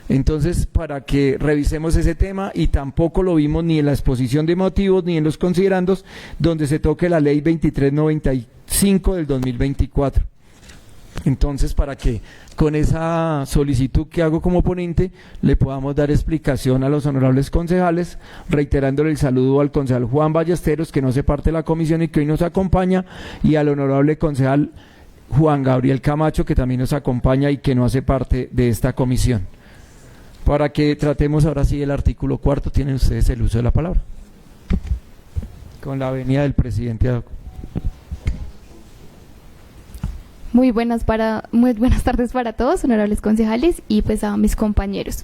Entonces, para que revisemos ese tema, y tampoco lo vimos ni en la exposición de motivos ni en los considerandos donde se toque la ley 2395 del 2024. Entonces, para que con esa solicitud que hago como ponente le podamos dar explicación a los honorables concejales, reiterándole el saludo al concejal Juan Ballesteros, que no hace parte de la comisión y que hoy nos acompaña, y al honorable concejal Juan Gabriel Camacho, que también nos acompaña y que no hace parte de esta comisión. Para que tratemos ahora sí el artículo 4, tienen ustedes el uso de la palabra. Con la venia del presidente. Muy buenas tardes para todos, honorables concejales y pues a mis compañeros.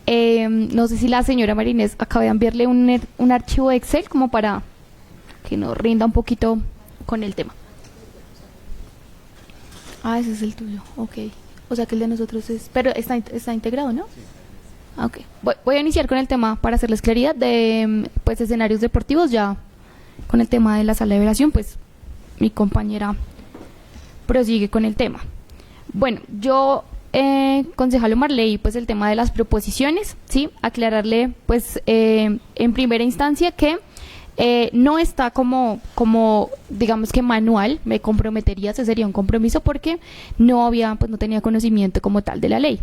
No sé si la señora Marinés acaba de enviarle un archivo de Excel como para que nos rinda un poquito con el tema. Ah, ese es el tuyo, ok. O sea que el de nosotros es... Pero está integrado, ¿no? Sí. Ok. Voy a iniciar con el tema para hacerles claridad de pues escenarios deportivos. Ya con el tema de la sala de velación, pues mi compañera prosigue con el tema. Bueno, yo, concejal Omar, leí pues el tema de las proposiciones, ¿sí? Aclararle pues en primera instancia que no está como digamos que manual, me comprometería, ese sería un compromiso porque no tenía conocimiento como tal de la ley,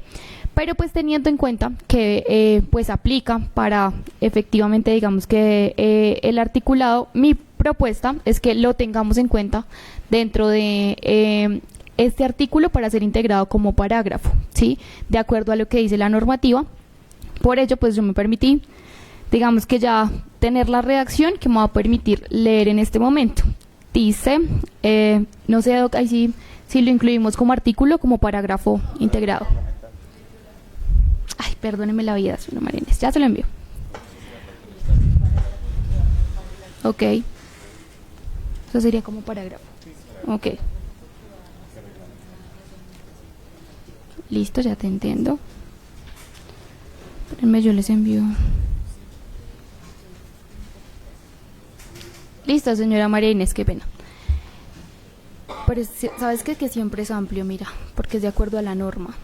pero pues teniendo en cuenta que pues aplica para efectivamente digamos que el articulado, mi propuesta es que lo tengamos en cuenta dentro de este artículo para ser integrado como parágrafo, ¿sí? De acuerdo a lo que dice la normativa. Por ello pues yo me permití, digamos que ya tener la redacción que me va a permitir leer en este momento. Dice, no sé, ahí si lo incluimos como artículo, como parágrafo integrado. Ay, perdóneme la vida, señor Marines, ya se lo envío. Ok. Eso sería como parágrafo. Ok. Listo, ya te entiendo. Espérenme, yo les envío. Listo, señora María Inés, qué pena. Pero sabes que siempre es amplio, mira, porque es de acuerdo a la norma.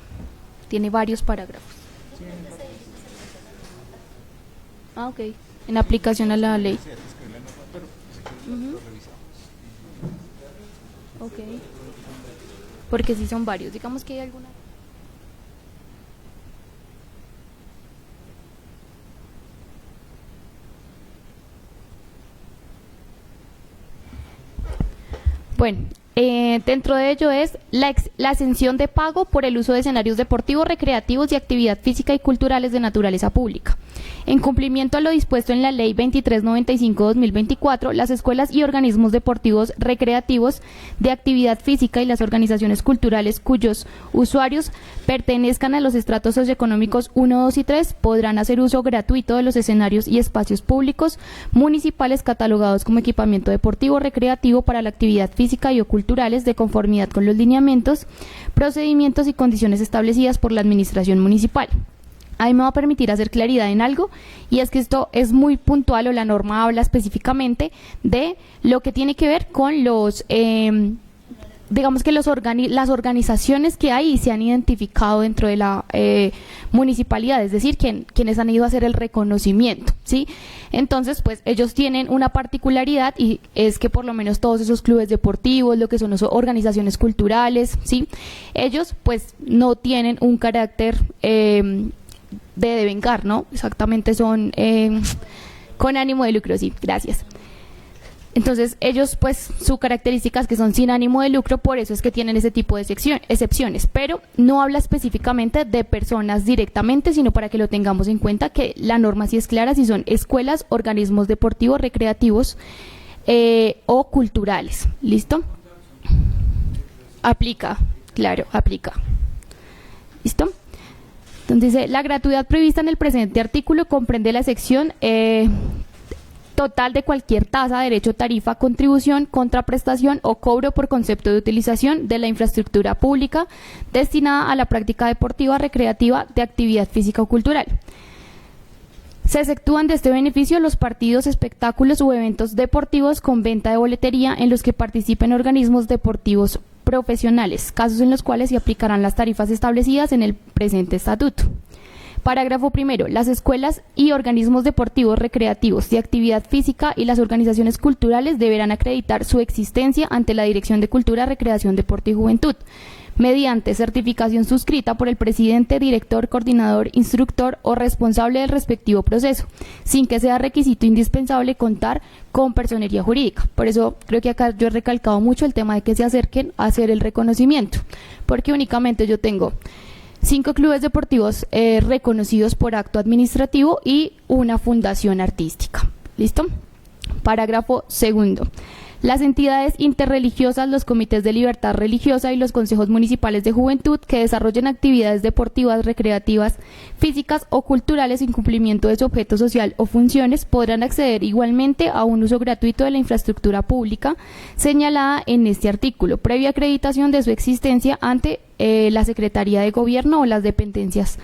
Tiene varios parágrafos. Ah, ok. En aplicación a la ley. Ok. Porque sí son varios. Digamos que hay alguna. Bueno, dentro de ello es la exención de pago por el uso de escenarios deportivos, recreativos y actividad física y culturales de naturaleza pública. En cumplimiento a lo dispuesto en la Ley 2395/2024, las escuelas y organismos deportivos recreativos de actividad física y las organizaciones culturales cuyos usuarios pertenezcan a los estratos socioeconómicos 1, 2 y 3 podrán hacer uso gratuito de los escenarios y espacios públicos municipales catalogados como equipamiento deportivo recreativo para la actividad física y o culturales de conformidad con los lineamientos, procedimientos y condiciones establecidas por la administración municipal. Ahí me va a permitir hacer claridad en algo, y es que esto es muy puntual, o la norma habla específicamente de lo que tiene que ver con los, digamos que las organizaciones que hay y se han identificado dentro de la municipalidad, es decir, quienes han ido a hacer el reconocimiento, ¿sí? Entonces, pues ellos tienen una particularidad, y es que por lo menos todos esos clubes deportivos, lo que son las organizaciones culturales, ¿sí? Ellos pues no tienen un carácter de devengar, ¿no? Exactamente, son con ánimo de lucro, sí, gracias. Entonces, ellos, pues, su característica es que son sin ánimo de lucro, por eso es que tienen ese tipo de excepciones, pero no habla específicamente de personas directamente, sino para que lo tengamos en cuenta, que la norma sí es clara, si son escuelas, organismos deportivos, recreativos o culturales. ¿Listo? Aplica, claro, aplica. ¿Listo? Entonces dice, la gratuidad prevista en el presente artículo comprende la sección total de cualquier tasa, derecho, tarifa, contribución, contraprestación o cobro por concepto de utilización de la infraestructura pública destinada a la práctica deportiva, recreativa, de actividad física o cultural. Se exceptúan de este beneficio los partidos, espectáculos u eventos deportivos con venta de boletería en los que participen organismos deportivos profesionales, casos en los cuales se aplicarán las tarifas establecidas en el presente estatuto. Parágrafo primero. Las escuelas y organismos deportivos recreativos de actividad física y las organizaciones culturales deberán acreditar su existencia ante la Dirección de Cultura, Recreación, Deporte y Juventud, mediante certificación suscrita por el presidente, director, coordinador, instructor o responsable del respectivo proceso, sin que sea requisito indispensable contar con personería jurídica. Por eso creo que acá yo he recalcado mucho el tema de que se acerquen a hacer el reconocimiento, porque únicamente yo tengo 5 clubes deportivos reconocidos por acto administrativo y una fundación artística. ¿Listo? Parágrafo segundo. Las entidades interreligiosas, los comités de libertad religiosa y los consejos municipales de juventud que desarrollen actividades deportivas, recreativas, físicas o culturales en cumplimiento de su objeto social o funciones podrán acceder igualmente a un uso gratuito de la infraestructura pública señalada en este artículo, previa acreditación de su existencia ante la Secretaría de Gobierno o las dependencias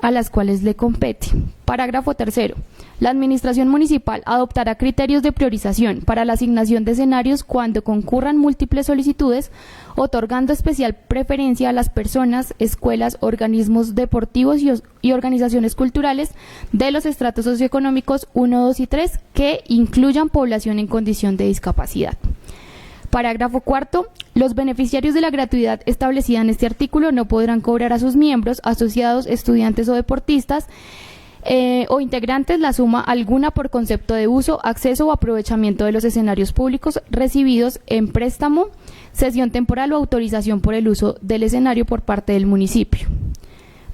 a las cuales le compete. Parágrafo tercero. La Administración Municipal adoptará criterios de priorización para la asignación de escenarios cuando concurran múltiples solicitudes, otorgando especial preferencia a las personas, escuelas, organismos deportivos y organizaciones culturales de los estratos socioeconómicos 1, 2 y 3 que incluyan población en condición de discapacidad. Parágrafo cuarto. Los beneficiarios de la gratuidad establecida en este artículo no podrán cobrar a sus miembros, asociados, estudiantes o deportistas o integrantes la suma alguna por concepto de uso, acceso o aprovechamiento de los escenarios públicos recibidos en préstamo, cesión temporal o autorización por el uso del escenario por parte del municipio.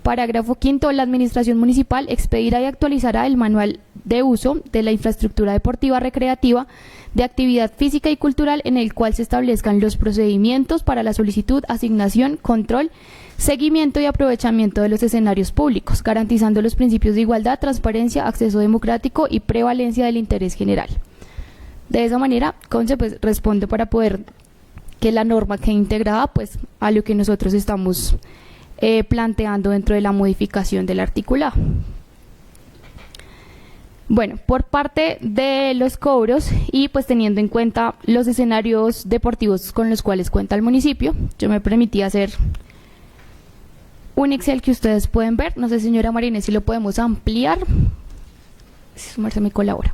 Parágrafo quinto. La Administración Municipal expedirá y actualizará el manual de uso de la infraestructura deportiva recreativa de actividad física y cultural en el cual se establezcan los procedimientos para la solicitud, asignación, control, seguimiento y aprovechamiento de los escenarios públicos, garantizando los principios de igualdad, transparencia, acceso democrático y prevalencia del interés general. De esa manera, CONCE pues responde para poder que la norma quede integrada pues a lo que nosotros estamos planteando dentro de la modificación del articulado. Bueno, por parte de los cobros y pues teniendo en cuenta los escenarios deportivos con los cuales cuenta el municipio, yo me permití hacer un Excel que ustedes pueden ver. No sé, señora Marínez, si lo podemos ampliar. Si su merced me colabora.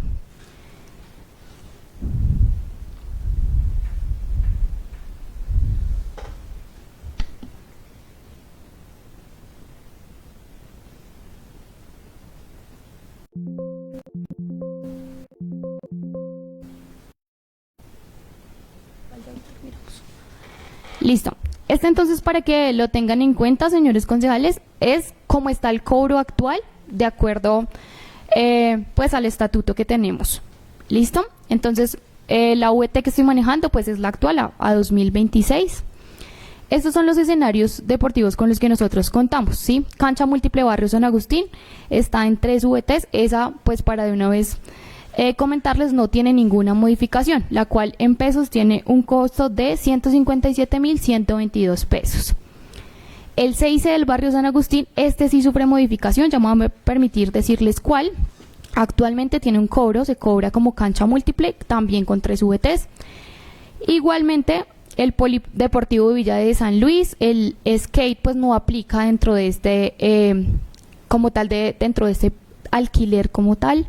Listo. Entonces, para que lo tengan en cuenta, señores concejales, es cómo está el cobro actual de acuerdo pues al estatuto que tenemos. ¿Listo? Entonces, la VT que estoy manejando pues es la actual a 2026. Estos son los escenarios deportivos con los que nosotros contamos, ¿sí? Cancha múltiple Barrio San Agustín está en 3 VTs. Esa, pues para de una vez comentarles, no tiene ninguna modificación, la cual en pesos tiene un costo de 157.122 pesos. El CIC del Barrio San Agustín, este sí sufre modificación, ya me voy a permitir decirles cuál. Actualmente tiene un cobro, se cobra como cancha múltiple, también con 3 VTs. Igualmente, el Polideportivo Villa de San Luis, el skate pues no aplica dentro de este, como tal, dentro de este alquiler como tal.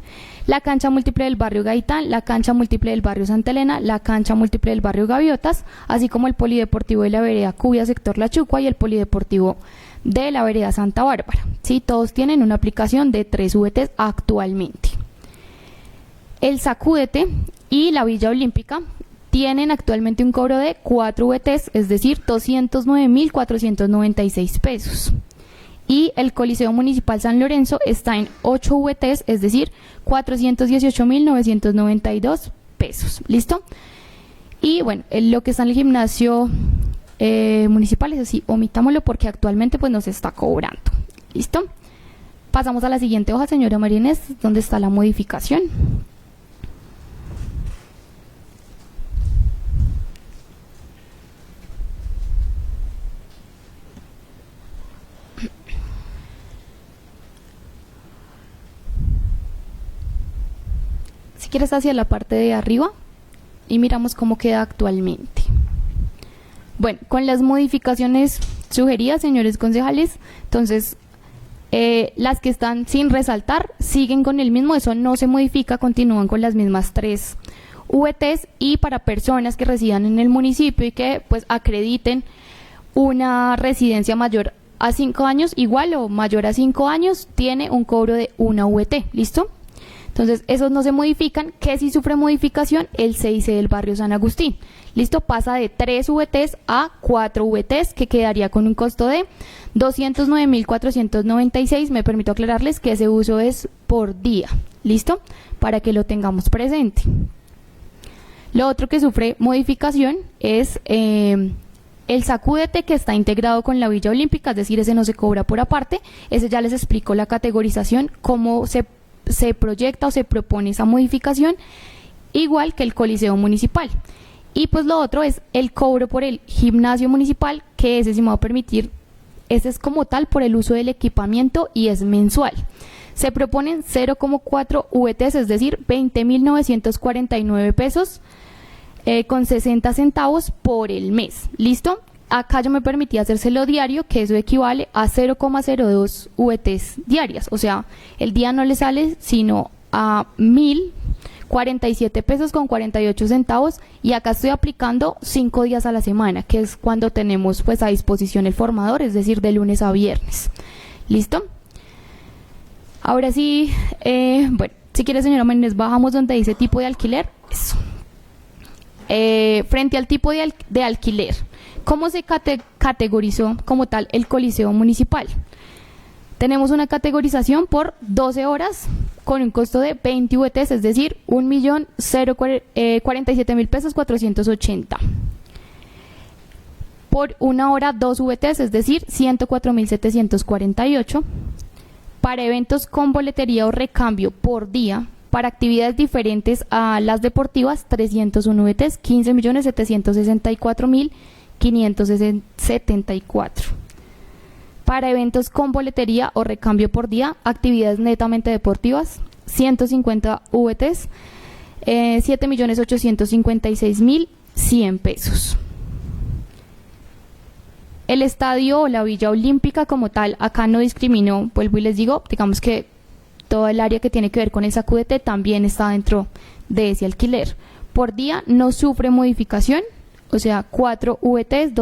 La cancha múltiple del barrio Gaitán, la cancha múltiple del barrio Santa Elena, la cancha múltiple del barrio Gaviotas, así como el polideportivo de la vereda Cubia, sector La Chucua, y el polideportivo de la vereda Santa Bárbara. Sí, todos tienen una aplicación de 3 VTs actualmente. El Sacúdete y la Villa Olímpica tienen actualmente un cobro de 4 VTs, es decir, 209.496 pesos. Y el Coliseo Municipal San Lorenzo está en 8 VTs, es decir, 418.992 pesos. ¿Listo? Y bueno, lo que está en el gimnasio municipal es así, omitámoslo porque actualmente pues nos está cobrando. ¿Listo? Pasamos a la siguiente hoja, señora María Inés, donde está la modificación. Si quieres hacia la parte de arriba y miramos cómo queda actualmente. Bueno, con las modificaciones sugeridas, señores concejales, entonces las que están sin resaltar siguen con el mismo, eso no se modifica, continúan con las mismas 3 VTs. Y para personas que residan en el municipio y que pues acrediten una residencia mayor a 5 años, igual o mayor a 5 años, tiene un cobro de 1 VT. ¿Listo? Entonces, esos no se modifican. ¿Qué sí sufre modificación? El CIC del Barrio San Agustín. ¿Listo? Pasa de 3 VTs a 4 VTs, que quedaría con un costo de 209.496. Me permito aclararles que ese uso es por día. ¿Listo? Para que lo tengamos presente. Lo otro que sufre modificación es el sacúdete, que está integrado con la Villa Olímpica, es decir, ese no se cobra por aparte. Ese ya les explico la categorización, cómo se proyecta o se propone esa modificación, igual que el Coliseo Municipal. Y pues lo otro es el cobro por el gimnasio municipal, que ese sí me va a permitir, ese es como tal por el uso del equipamiento y es mensual. Se proponen 0,4 VTs, es decir, 20.949 pesos con 60 centavos por el mes. ¿Listo? Acá yo me permití hacérselo diario, que eso equivale a 0,02 VTs diarias. O sea, el día no le sale sino a 1.047 pesos con 48 centavos, y acá estoy aplicando 5 días a la semana, que es cuando tenemos pues a disposición el formador, es decir, de lunes a viernes. ¿Listo? Ahora sí, bueno, si quiere, señora Menéndez, bajamos donde dice tipo de alquiler. Eso. Frente al tipo de alquiler, ¿cómo se categorizó como tal el Coliseo Municipal? Tenemos una categorización por 12 horas con un costo de 20 VTs, es decir, 1.047.000 pesos 480. Por una hora, 2 VTs, es decir, 104.748. Para eventos con boletería o recambio por día, para actividades diferentes a las deportivas, 301 VTs, 15.764.574. Para eventos con boletería o recambio por día, actividades netamente deportivas, 150 VTs, 7.856.100 pesos. El estadio o la Villa Olímpica como tal, acá no discriminó, vuelvo y les digo, digamos que todo el área que tiene que ver con el sacúdete también está dentro de ese alquiler. Por día no sufre modificación, o sea, 4 VTs,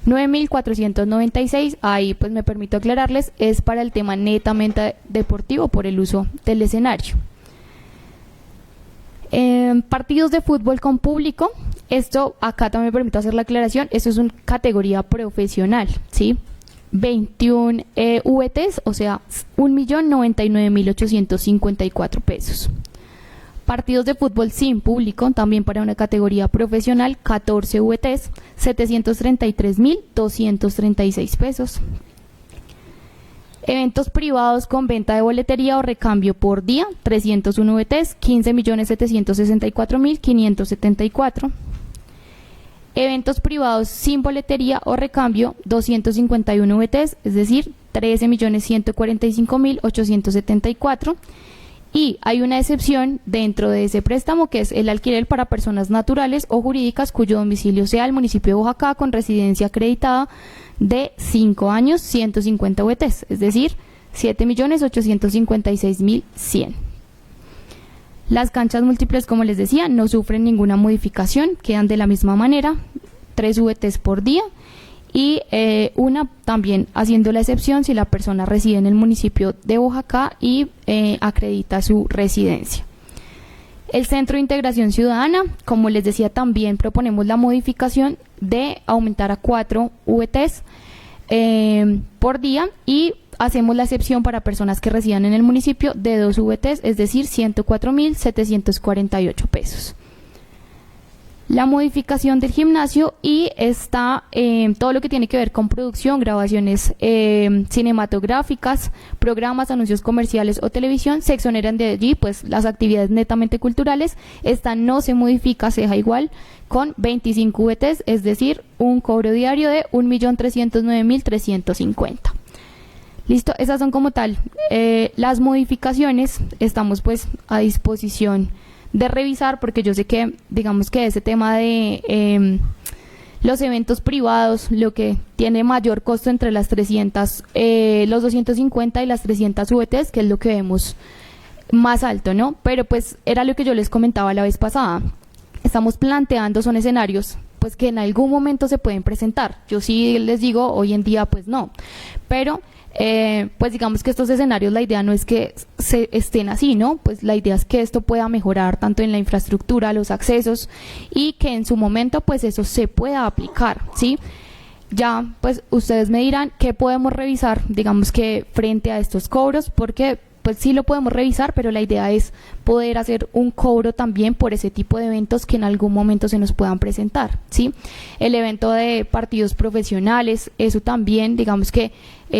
209.496, ahí pues me permito aclararles, es para el tema netamente deportivo por el uso del escenario. Partidos de fútbol con público, esto acá también me permito hacer la aclaración, esto es una categoría profesional, ¿sí? 21 VTs, o sea, 1.099.854 pesos. Partidos de fútbol sin público, también para una categoría profesional, 14 VTs, 733.236 pesos. Eventos privados con venta de boletería o recambio por día, 301 VTs, 15.764.574. Eventos privados sin boletería o recambio, 251 VTs, es decir, 13.145.874. Y hay una excepción dentro de ese préstamo, que es el alquiler para personas naturales o jurídicas cuyo domicilio sea el municipio de Boyacá con residencia acreditada de 5 años, 150 VTs, es decir, 7.856.100. Las canchas múltiples, como les decía, no sufren ninguna modificación, quedan de la misma manera, 3 VTs por día, y una también haciendo la excepción si la persona reside en el municipio de Boyacá y acredita su residencia. El Centro de Integración Ciudadana, como les decía, también proponemos la modificación de aumentar a 4 VTs por día, y hacemos la excepción para personas que residan en el municipio de 2 VTs, es decir, 104.748 pesos. La modificación del gimnasio y está todo lo que tiene que ver con producción, grabaciones cinematográficas, programas, anuncios comerciales o televisión, se exoneran de allí pues las actividades netamente culturales. Esta no se modifica, se deja igual con 25 VTs, es decir, un cobro diario de 1.309.350. Listo, esas son como tal las modificaciones. Estamos pues a disposición de revisar, porque yo sé que digamos que ese tema de los eventos privados, lo que tiene mayor costo entre las 300, los 250 y las 300 VTs, que es lo que vemos más alto, ¿no? Pero pues era lo que yo les comentaba la vez pasada. Estamos planteando, son escenarios pues que en algún momento se pueden presentar. Yo sí les digo, hoy en día pues no, pero pues digamos que estos escenarios, la idea no es que se estén así, ¿no? Pues la idea es que esto pueda mejorar tanto en la infraestructura, los accesos, y que en su momento pues eso se pueda aplicar, ¿sí? Ya pues ustedes me dirán qué podemos revisar, digamos que frente a estos cobros, porque pues sí lo podemos revisar, pero la idea es poder hacer un cobro también por ese tipo de eventos que en algún momento se nos puedan presentar, ¿sí? El evento de partidos profesionales, eso también, digamos que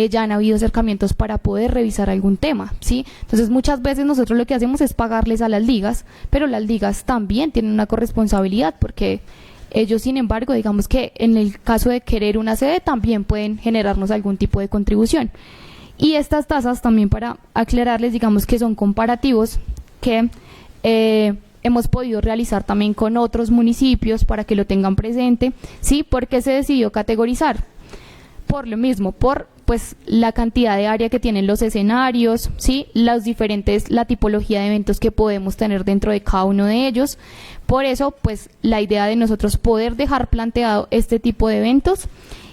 ya han habido acercamientos para poder revisar algún tema, ¿sí? Entonces muchas veces nosotros lo que hacemos es pagarles a las ligas, pero las ligas también tienen una corresponsabilidad porque ellos, sin embargo, digamos que en el caso de querer una sede también pueden generarnos algún tipo de contribución. Y estas tasas también, para aclararles, digamos que son comparativos que hemos podido realizar también con otros municipios para que lo tengan presente, ¿sí? ¿Por qué se decidió categorizar? Por lo mismo, por pues la cantidad de área que tienen los escenarios, ¿sí? La tipología de eventos que podemos tener dentro de cada uno de ellos. Por eso, pues la idea de nosotros poder dejar planteado este tipo de eventos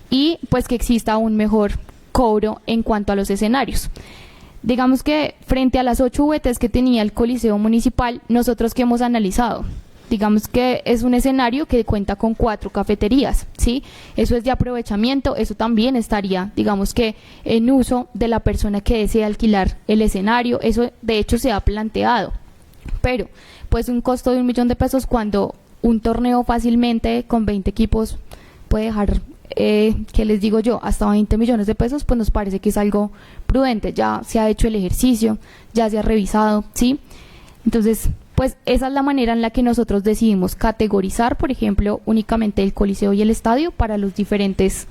y pues que exista un mejor cobro en cuanto a los escenarios. Digamos que frente a las 8 VTs que tenía el Coliseo Municipal, nosotros que hemos analizado, digamos que es un escenario que cuenta con 4 cafeterías, ¿sí? Eso es de aprovechamiento, eso también estaría, digamos que en uso de la persona que desea alquilar el escenario, eso de hecho se ha planteado, pero pues un costo de 1 millón de pesos cuando un torneo fácilmente con 20 equipos puede dejar, ¿qué les digo yo? Hasta 20 millones de pesos, pues nos parece que es algo prudente, ya se ha hecho el ejercicio, ya se ha revisado, ¿sí? Entonces, pues esa es la manera en la que nosotros decidimos categorizar, por ejemplo, únicamente el Coliseo y el estadio para las diferentes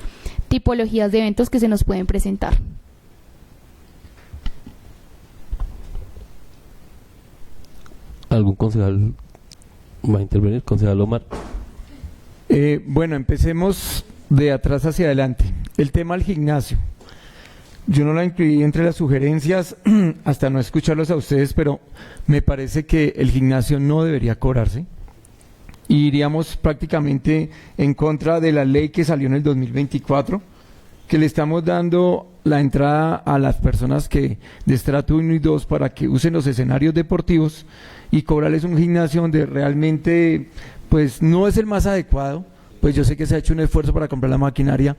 tipologías de eventos que se nos pueden presentar. ¿Algún concejal va a intervenir? Concejal Omar. Bueno, empecemos de atrás hacia adelante. El tema del gimnasio. Yo no la incluí entre las sugerencias hasta no escucharlos a ustedes, pero me parece que el gimnasio no debería cobrarse. Y iríamos prácticamente en contra de la ley que salió en el 2024, que le estamos dando la entrada a las personas que de estrato 1 y 2 para que usen los escenarios deportivos y cobrarles un gimnasio donde realmente pues no es el más adecuado. Pues yo sé que se ha hecho un esfuerzo para comprar la maquinaria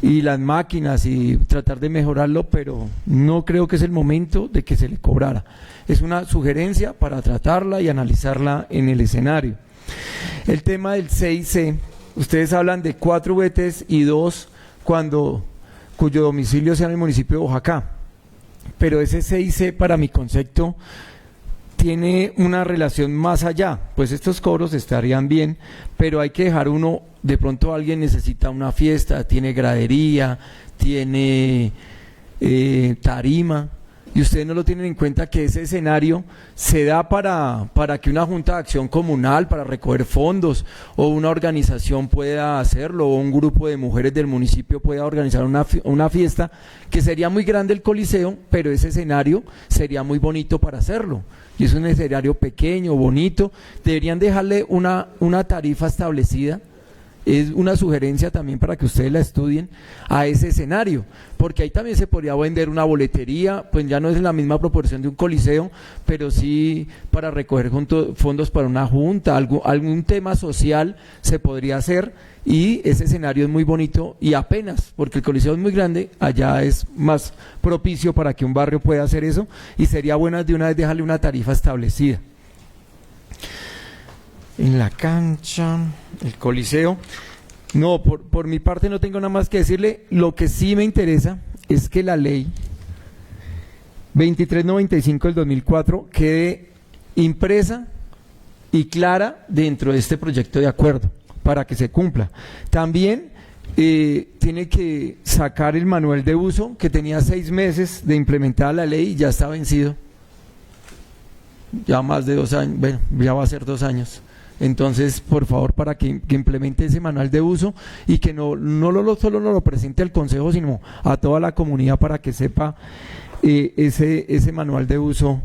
y las máquinas y tratar de mejorarlo, pero no creo que es el momento de que se le cobrara. Es una sugerencia para tratarla y analizarla en el escenario. El tema del CIC, ustedes hablan de 4 VTs y 2 cuyo domicilio sea en el municipio de Boyacá, pero ese CIC para mi concepto tiene una relación más allá, pues estos cobros estarían bien, pero hay que dejar uno, de pronto alguien necesita una fiesta, tiene gradería, tiene tarima, y ustedes no lo tienen en cuenta que ese escenario se da para que una junta de acción comunal, para recoger fondos, o una organización pueda hacerlo, o un grupo de mujeres del municipio pueda organizar una fiesta, que sería muy grande el Coliseo, pero ese escenario sería muy bonito para hacerlo. Y es un escenario pequeño, bonito, deberían dejarle una tarifa establecida, es una sugerencia también para que ustedes la estudien, a ese escenario, porque ahí también se podría vender una boletería, pues ya no es en la misma proporción de un coliseo, pero sí para recoger fondos para una junta, algún tema social se podría hacer, y ese escenario es muy bonito y apenas, porque el coliseo es muy grande, allá es más propicio para que un barrio pueda hacer eso, y sería bueno de una vez dejarle una tarifa establecida. En la cancha, el coliseo, no, por mi parte no tengo nada más que decirle. Lo que sí me interesa es que la ley 2395 del 2004 quede impresa y clara dentro de este proyecto de acuerdo para que se cumpla. También tiene que sacar el manual de uso, que tenía 6 meses de implementada la ley y ya está vencido, ya más de 2 años, bueno, ya va a ser 2 años. Entonces, por favor, para que implemente ese manual de uso y que no solo lo presente al Consejo, sino a toda la comunidad para que sepa ese manual de uso.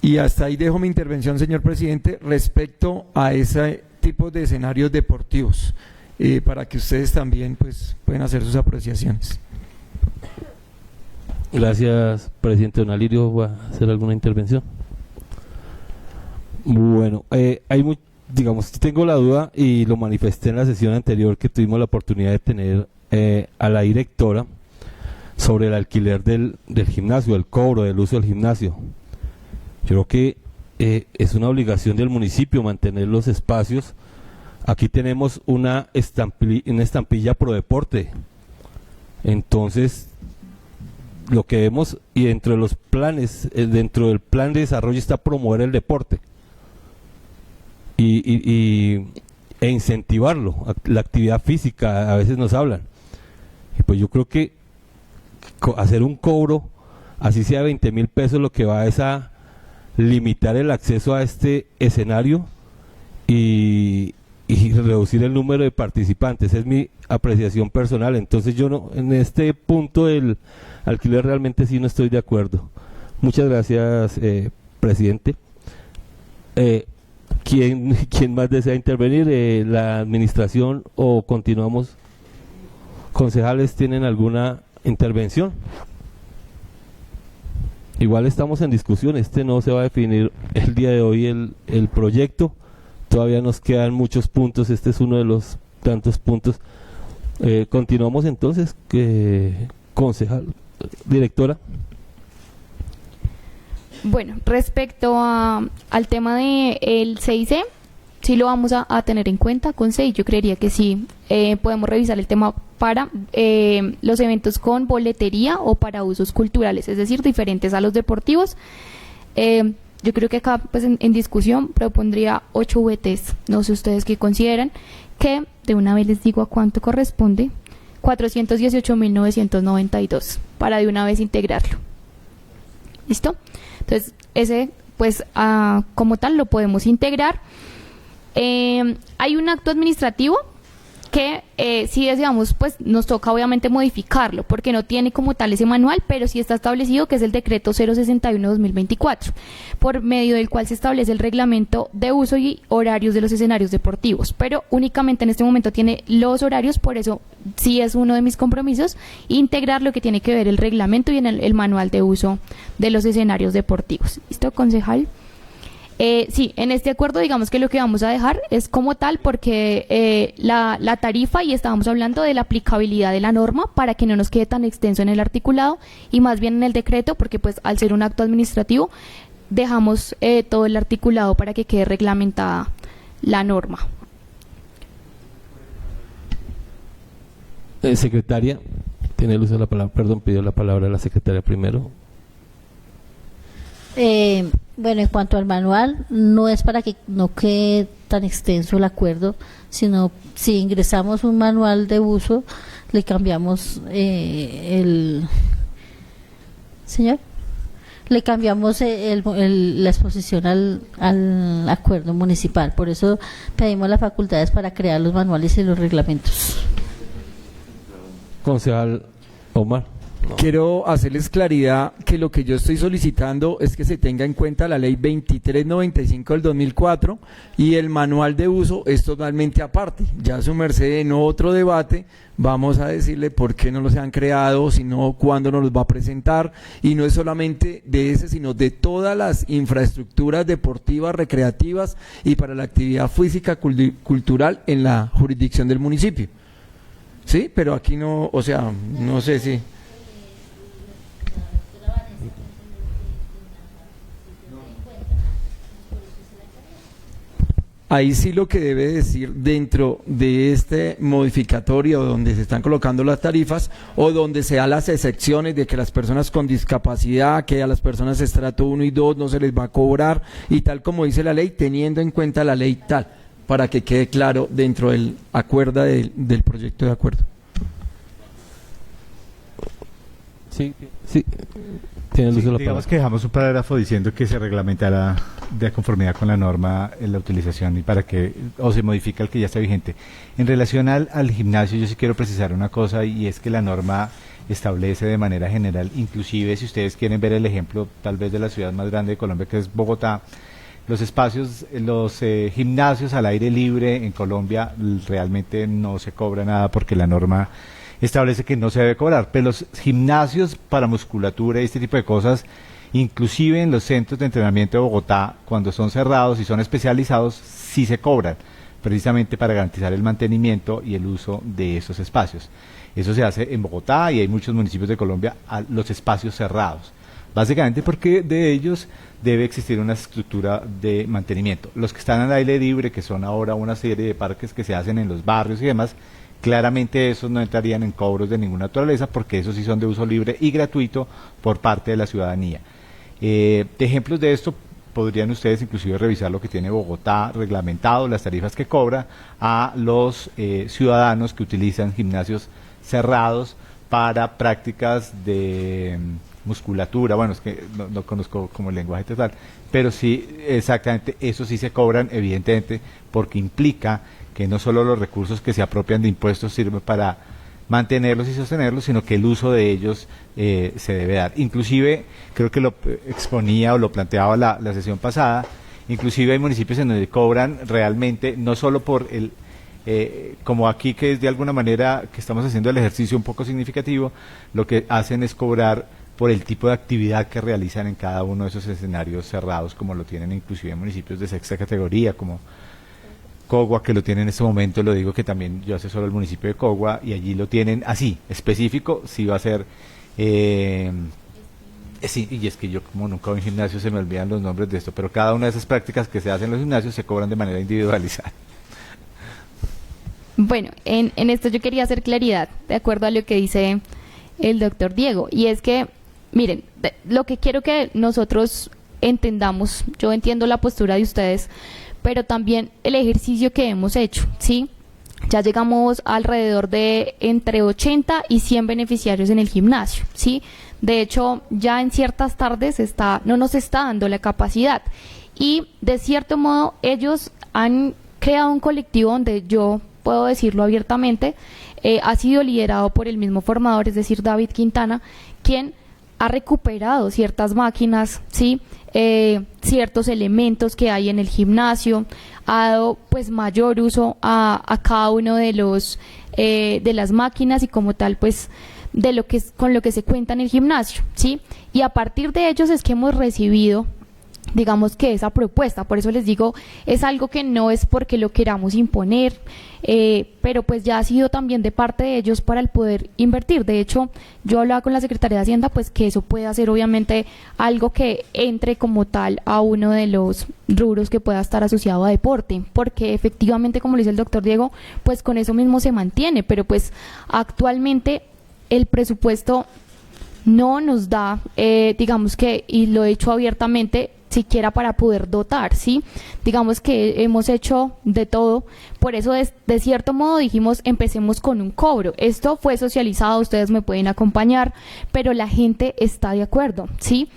Y hasta ahí dejo mi intervención, señor presidente, respecto a ese tipo de escenarios deportivos, para que ustedes también pues puedan hacer sus apreciaciones. Gracias, presidente Don Alirio. ¿Va a hacer alguna intervención? Bueno, digamos, tengo la duda y lo manifesté en la sesión anterior que tuvimos la oportunidad de tener a la directora sobre el alquiler del gimnasio, el cobro del uso del gimnasio. Yo creo que es una obligación del municipio mantener los espacios. Aquí tenemos una estampilla pro deporte. Entonces, lo que vemos, y dentro de los planes, dentro del plan de desarrollo está promover el deporte e incentivarlo, la actividad física, a veces nos hablan. Y pues yo creo que hacer un cobro, así sea 20.000 pesos, lo que va es a limitar el acceso a este escenario y reducir el número de participantes. Es mi apreciación personal. Entonces yo no, en este punto del alquiler realmente sí no estoy de acuerdo. Muchas gracias, presidente. ¿Quién más desea intervenir? ¿La administración o continuamos? ¿Concejales tienen alguna intervención? Igual estamos en discusión, no se va a definir el día de hoy el proyecto, todavía nos quedan muchos puntos, este es uno de los tantos puntos. Continuamos entonces, concejal, directora. Bueno, respecto al tema del CIC, sí lo vamos a tener en cuenta con CEI. Yo creería que sí podemos revisar el tema para los eventos con boletería o para usos culturales, es decir, diferentes a los deportivos. Yo creo que acá pues en discusión propondría 8 VTs. No sé ustedes qué consideran, que de una vez les digo a cuánto corresponde: 418.992, para de una vez integrarlo. ¿Listo? Entonces, ese pues como tal lo podemos integrar. Hay un acto administrativo que si deseamos pues nos toca obviamente modificarlo porque no tiene como tal ese manual, pero sí está establecido, que es el decreto 061/2024, por medio del cual se establece el reglamento de uso y horarios de los escenarios deportivos, pero únicamente en este momento tiene los horarios. Por eso sí es uno de mis compromisos integrar lo que tiene que ver el reglamento y en el manual de uso de los escenarios deportivos. ¿Listo, concejal? Sí, en este acuerdo digamos que lo que vamos a dejar es como tal, porque la tarifa, y estábamos hablando de la aplicabilidad de la norma para que no nos quede tan extenso en el articulado y más bien en el decreto, porque pues al ser un acto administrativo dejamos todo el articulado para que quede reglamentada la norma. Secretaria, tiene el uso de la palabra. Perdón, pidió la palabra la secretaria primero. Bueno, en cuanto al manual, no es para que no quede tan extenso el acuerdo, sino si ingresamos un manual de uso, le cambiamos le cambiamos la exposición al acuerdo municipal. Por eso pedimos las facultades para crear los manuales y los reglamentos. Concejal Omar. No. Quiero hacerles claridad que lo que yo estoy solicitando es que se tenga en cuenta la ley 2395 del 2004 y el manual de uso es totalmente aparte. Ya su merced, en otro debate vamos a decirle por qué no los han creado, sino cuándo nos los va a presentar, y no es solamente de ese, sino de todas las infraestructuras deportivas, recreativas y para la actividad física cultural en la jurisdicción del municipio. Sí, pero aquí no, o sea, no sé si... Ahí sí lo que debe decir dentro de este modificatorio donde se están colocando las tarifas o donde se dan las excepciones de que las personas con discapacidad, que a las personas estrato 1 y 2 no se les va a cobrar y tal como dice la ley, teniendo en cuenta la ley tal, para que quede claro dentro del acuerdo del proyecto de acuerdo. Sí, sí. Tiene el uso de la digamos palabra. que dejamos un parágrafo diciendo que se reglamentará de conformidad con la norma en la utilización y para que, o se modifica el que ya está vigente. En relación al gimnasio, yo sí quiero precisar una cosa, y es que la norma establece de manera general, inclusive si ustedes quieren ver el ejemplo tal vez de la ciudad más grande de Colombia, que es Bogotá, los espacios, los gimnasios al aire libre en Colombia realmente no se cobra nada porque la norma establece que no se debe cobrar, pero los gimnasios para musculatura y este tipo de cosas, inclusive en los centros de entrenamiento de Bogotá, cuando son cerrados y son especializados, sí se cobran, precisamente para garantizar el mantenimiento y el uso de esos espacios. Eso se hace en Bogotá y hay muchos municipios de Colombia a los espacios cerrados, básicamente porque de ellos debe existir una estructura de mantenimiento. Los que están al aire libre, que son ahora una serie de parques que se hacen en los barrios y demás, claramente esos no entrarían en cobros de ninguna naturaleza porque esos sí son de uso libre y gratuito por parte de la ciudadanía. De ejemplos de esto podrían ustedes inclusive revisar lo que tiene Bogotá reglamentado, las tarifas que cobra a los ciudadanos que utilizan gimnasios cerrados para prácticas de musculatura. Bueno, es que no conozco como el lenguaje total, pero sí, exactamente, eso sí se cobran, evidentemente, porque implica que no solo los recursos que se apropian de impuestos sirven para mantenerlos y sostenerlos, sino que el uso de ellos se debe dar. Inclusive, creo que lo exponía o lo planteaba la sesión pasada, inclusive hay municipios en donde cobran realmente, no solo por el como aquí, que es de alguna manera que estamos haciendo el ejercicio un poco significativo, lo que hacen es cobrar por el tipo de actividad que realizan en cada uno de esos escenarios cerrados, como lo tienen inclusive en municipios de sexta categoría, como Cogua, que lo tiene en este momento. Lo digo que también yo asesoro el municipio de Cogua y allí lo tienen así, específico, si va a ser... sí, y es que yo como nunca voy en gimnasio se me olvidan los nombres de esto, pero cada una de esas prácticas que se hacen en los gimnasios se cobran de manera individualizada. Bueno, en esto yo quería hacer claridad, de acuerdo a lo que dice el doctor Diego, y es que, miren, lo que quiero que nosotros entendamos, yo entiendo la postura de ustedes, pero también el ejercicio que hemos hecho, ¿sí? Ya llegamos alrededor de entre 80 y 100 beneficiarios en el gimnasio, ¿sí? De hecho, ya en ciertas tardes no nos está dando la capacidad, y de cierto modo ellos han creado un colectivo donde yo puedo decirlo abiertamente, ha sido liderado por el mismo formador, es decir, David Quintana, quien ha recuperado ciertas máquinas, ¿sí? Ciertos elementos que hay en el gimnasio, ha dado pues mayor uso a cada uno de las máquinas y como tal pues con lo que se cuenta en el gimnasio, ¿sí? Y a partir de ellos es que hemos recibido, digamos, que esa propuesta. Por eso les digo, es algo que no es porque lo queramos imponer, pero pues ya ha sido también de parte de ellos para el poder invertir. De hecho, yo hablaba con la Secretaría de Hacienda, pues que eso puede hacer obviamente algo que entre como tal a uno de los rubros que pueda estar asociado a deporte, porque efectivamente, como lo dice el doctor Diego, pues con eso mismo se mantiene, pero pues actualmente el presupuesto no nos da, digamos que, y lo he hecho abiertamente, siquiera para poder dotar, ¿sí? Digamos que hemos hecho de todo, por eso de cierto modo dijimos empecemos con un cobro. Esto fue socializado, ustedes me pueden acompañar, pero la gente está de acuerdo, ¿sí?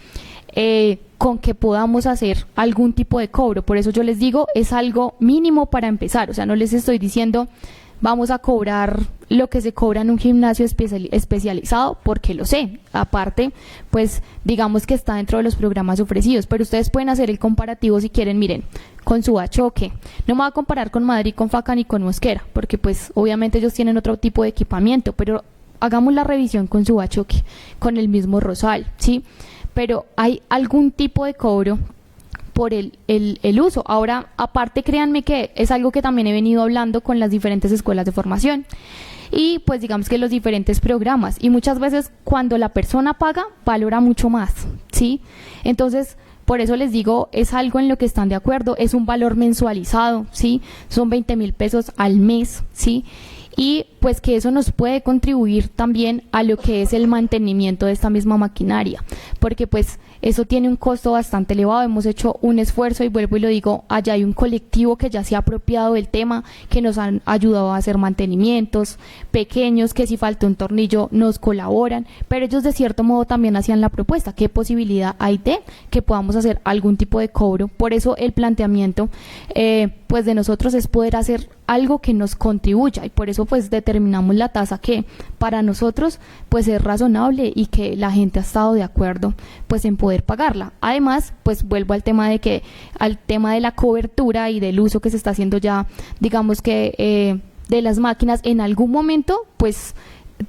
Con que podamos hacer algún tipo de cobro. Por eso yo les digo, es algo mínimo para empezar, o sea, no les estoy diciendo vamos a cobrar lo que se cobra en un gimnasio especializado, porque lo sé. Aparte, pues digamos que está dentro de los programas ofrecidos, pero ustedes pueden hacer el comparativo si quieren. Miren, con Subachoque, no me voy a comparar con Madrid, con Faca ni con Mosquera, porque pues obviamente ellos tienen otro tipo de equipamiento, pero hagamos la revisión con Subachoque, con el mismo Rosal, ¿sí? Pero hay algún tipo de cobro por el uso. Ahora, aparte, créanme que es algo que también he venido hablando con las diferentes escuelas de formación y pues digamos que los diferentes programas, y muchas veces cuando la persona paga, valora mucho más, ¿sí? Entonces, por eso les digo, es algo en lo que están de acuerdo, es un valor mensualizado, ¿sí? Son 20,000 pesos al mes, ¿sí? Y pues que eso nos puede contribuir también a lo que es el mantenimiento de esta misma maquinaria, porque pues eso tiene un costo bastante elevado. Hemos hecho un esfuerzo y vuelvo y lo digo, allá hay un colectivo que ya se ha apropiado del tema, que nos han ayudado a hacer mantenimientos pequeños, que si falta un tornillo nos colaboran, pero ellos de cierto modo también hacían la propuesta, ¿qué posibilidad hay de que podamos hacer algún tipo de cobro? Por eso el planteamiento pues de nosotros es poder hacer algo que nos contribuya, y por eso pues determinamos la tasa que para nosotros pues es razonable y que la gente ha estado de acuerdo pues en poder pagarla. Además, pues vuelvo al tema de la cobertura y del uso que se está haciendo ya, digamos que de las máquinas. En algún momento pues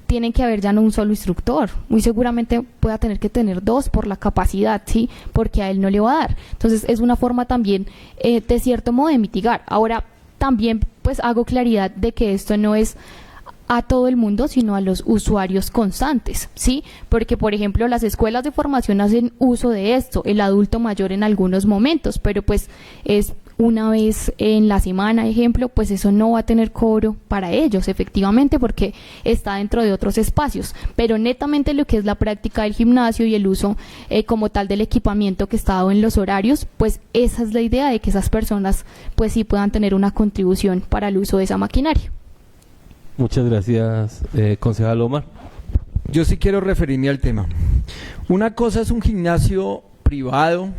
tienen que haber ya no un solo instructor, muy seguramente pueda tener que tener 2 por la capacidad, ¿sí? Porque a él no le va a dar. Entonces es una forma también de cierto modo de mitigar. Ahora, también pues hago claridad de que esto no es a todo el mundo, sino a los usuarios constantes, ¿sí? Porque, por ejemplo, las escuelas de formación hacen uso de esto, el adulto mayor en algunos momentos, pero pues es una vez en la semana, ejemplo, pues eso no va a tener cobro para ellos, efectivamente, porque está dentro de otros espacios, pero netamente lo que es la práctica del gimnasio y el uso como tal del equipamiento que está dado en los horarios, pues esa es la idea de que esas personas pues sí puedan tener una contribución para el uso de esa maquinaria. Muchas gracias, concejal Omar. Yo sí quiero referirme al tema. Una cosa es un gimnasio privado,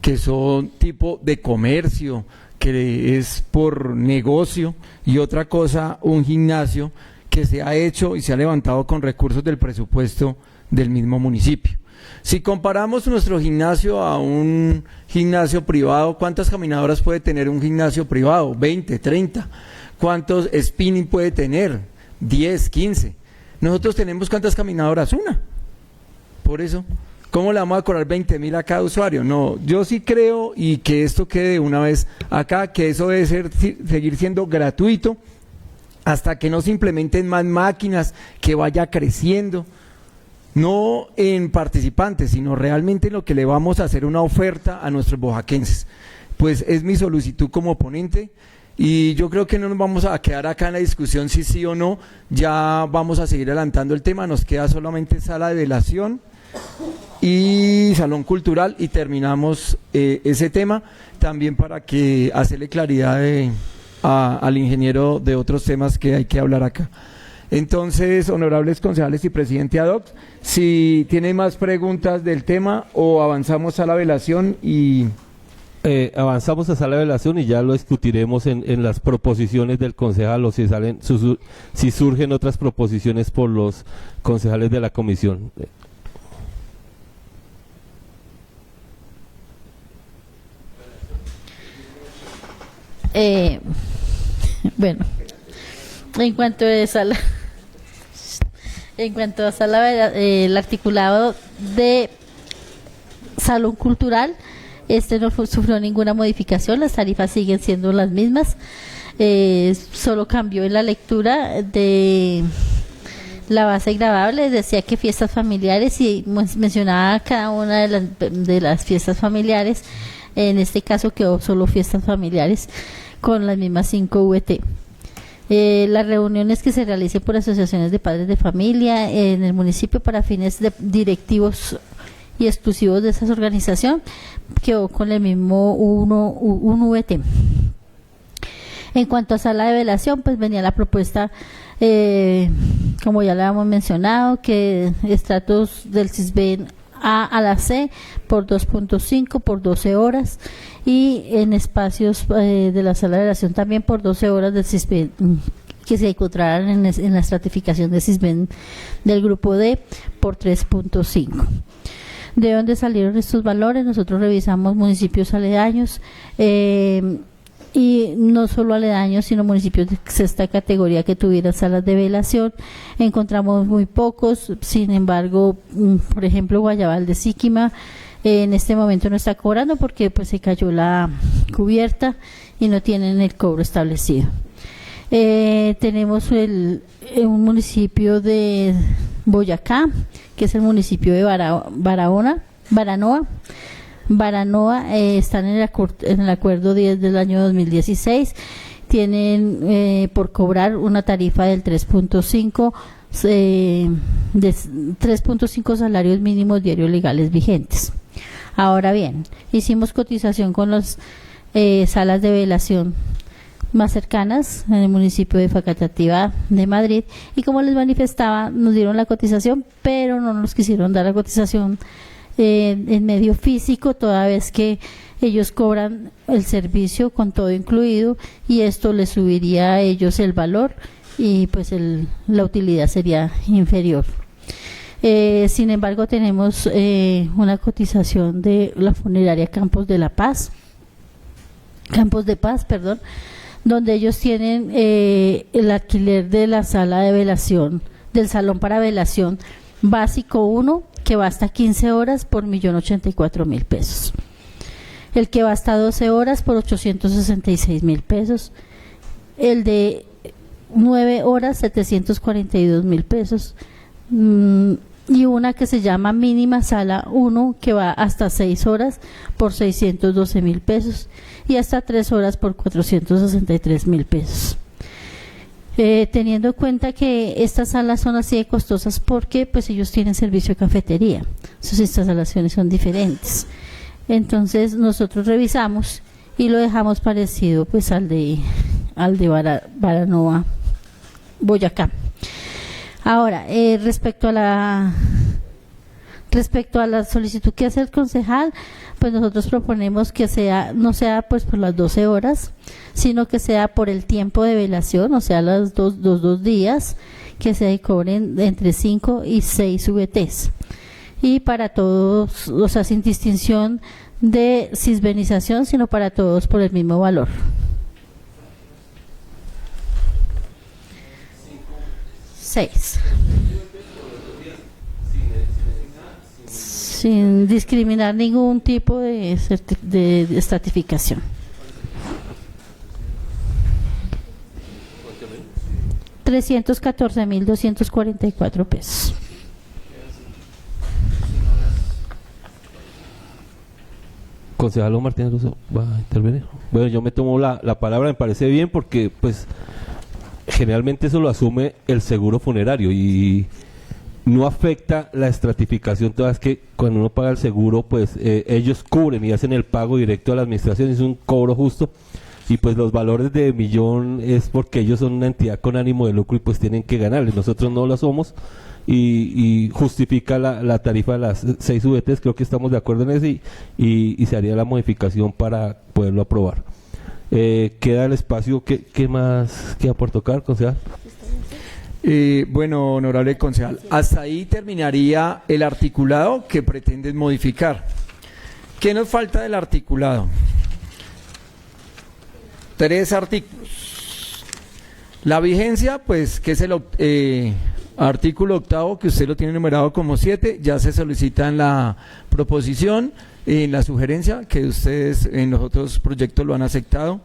que son tipo de comercio, que es por negocio, y otra cosa, un gimnasio que se ha hecho y se ha levantado con recursos del presupuesto del mismo municipio. Si comparamos nuestro gimnasio a un gimnasio privado, ¿cuántas caminadoras puede tener un gimnasio privado? 20, 30. ¿Cuántos spinning puede tener? 10, 15. Nosotros tenemos ¿cuántas caminadoras? Una. Por eso, ¿cómo le vamos a cobrar 20.000 a cada usuario? No, yo sí creo, y que esto quede de una vez acá, que eso debe seguir siendo gratuito hasta que no se implementen más máquinas, que vaya creciendo, no en participantes, sino realmente en lo que le vamos a hacer una oferta a nuestros boyacenses. Pues es mi solicitud como ponente. Y yo creo que no nos vamos a quedar acá en la discusión si sí o no, ya vamos a seguir adelantando el tema, nos queda solamente sala de velación y salón cultural y terminamos ese tema, también para que hacerle claridad al ingeniero de otros temas que hay que hablar acá. Entonces, honorables concejales y presidente ad hoc, si tienen más preguntas del tema o avanzamos a la velación y... avanzamos a sala de velación y ya lo discutiremos en las proposiciones del concejal o si si surgen otras proposiciones por los concejales de la comisión. Bueno, en cuanto a sala el articulado de salón cultural, no sufrió ninguna modificación, las tarifas siguen siendo las mismas, solo cambió en la lectura de la base gravable, decía que fiestas familiares y mencionaba cada una de las fiestas familiares, en este caso quedó solo fiestas familiares con las mismas 5 VT. Las reuniones que se realicen por asociaciones de padres de familia en el municipio para fines directivos y exclusivos de esa organización quedó con el mismo 1 VT. En cuanto a sala de velación, pues venía la propuesta, como ya lo habíamos mencionado, que estratos del CISBEN A la C por 2.5 por 12 horas y en espacios de la sala de velación también por 12 horas del CISBEN que se encontraran en la estratificación de CISBEN del grupo D por 3.5. ¿De dónde salieron estos valores? Nosotros revisamos municipios aledaños y no solo aledaños, sino municipios de sexta categoría que tuvieran salas de velación. Encontramos muy pocos, sin embargo, por ejemplo, Guayabal de Síquima en este momento no está cobrando porque pues se cayó la cubierta y no tienen el cobro establecido. Tenemos un municipio de Boyacá, que es el municipio de Baranoa. Están en el acuerdo 10 del año 2016. Tienen por cobrar una tarifa del 3.5 de 3.5 salarios mínimos diarios legales vigentes. Ahora bien, hicimos cotización con las salas de velación más cercanas en el municipio de Facatativá de Madrid y como les manifestaba nos dieron la cotización pero no nos quisieron dar la cotización en medio físico toda vez que ellos cobran el servicio con todo incluido y esto les subiría a ellos el valor y pues la utilidad sería inferior. Sin embargo tenemos una cotización de la funeraria Campos de Paz, donde ellos tienen el alquiler de la sala de velación, del salón para velación básico 1, que va hasta 15 horas por 1.084.000 pesos. El que va hasta 12 horas por 866.000 pesos. el de 9 horas 742.000 pesos, y una que se llama mínima sala 1 que va hasta 6 horas por 612.000 pesos y hasta 3 horas por 463.000 pesos. Teniendo en cuenta que estas salas son así de costosas porque pues ellos tienen servicio de cafetería, sus instalaciones son diferentes. Entonces nosotros revisamos y lo dejamos parecido pues al de Baranova, Boyacá. Ahora, respecto a la solicitud que hace el concejal, pues nosotros proponemos que no sea pues por las 12 horas, sino que sea por el tiempo de velación, o sea, los dos días, que se cobren entre 5 y 6 VTs. Y para todos, o sea, sin distinción de cisbenización, sino para todos por el mismo valor. Sin discriminar ningún tipo de estratificación. 314.244 pesos. Concejal Martínez Russo va a intervenir. Bueno, yo me tomo la palabra, me parece bien porque pues generalmente eso lo asume el seguro funerario y no afecta la estratificación, todas que cuando uno paga el seguro pues ellos cubren y hacen el pago directo a la administración, es un cobro justo y pues los valores de millón es porque ellos son una entidad con ánimo de lucro y pues tienen que ganarle, nosotros no lo somos y justifica la tarifa de las 6 VTs, creo que estamos de acuerdo en eso y se haría la modificación para poderlo aprobar. Queda el espacio, ¿qué más queda por tocar, concejal? Bueno, honorable concejal, hasta ahí terminaría el articulado que pretenden modificar. ¿Qué nos falta del articulado? 3 artículos. La vigencia, pues, que es el artículo 8º, que usted lo tiene numerado como 7, ya se solicita en la proposición, en la sugerencia, que ustedes en los otros proyectos lo han aceptado.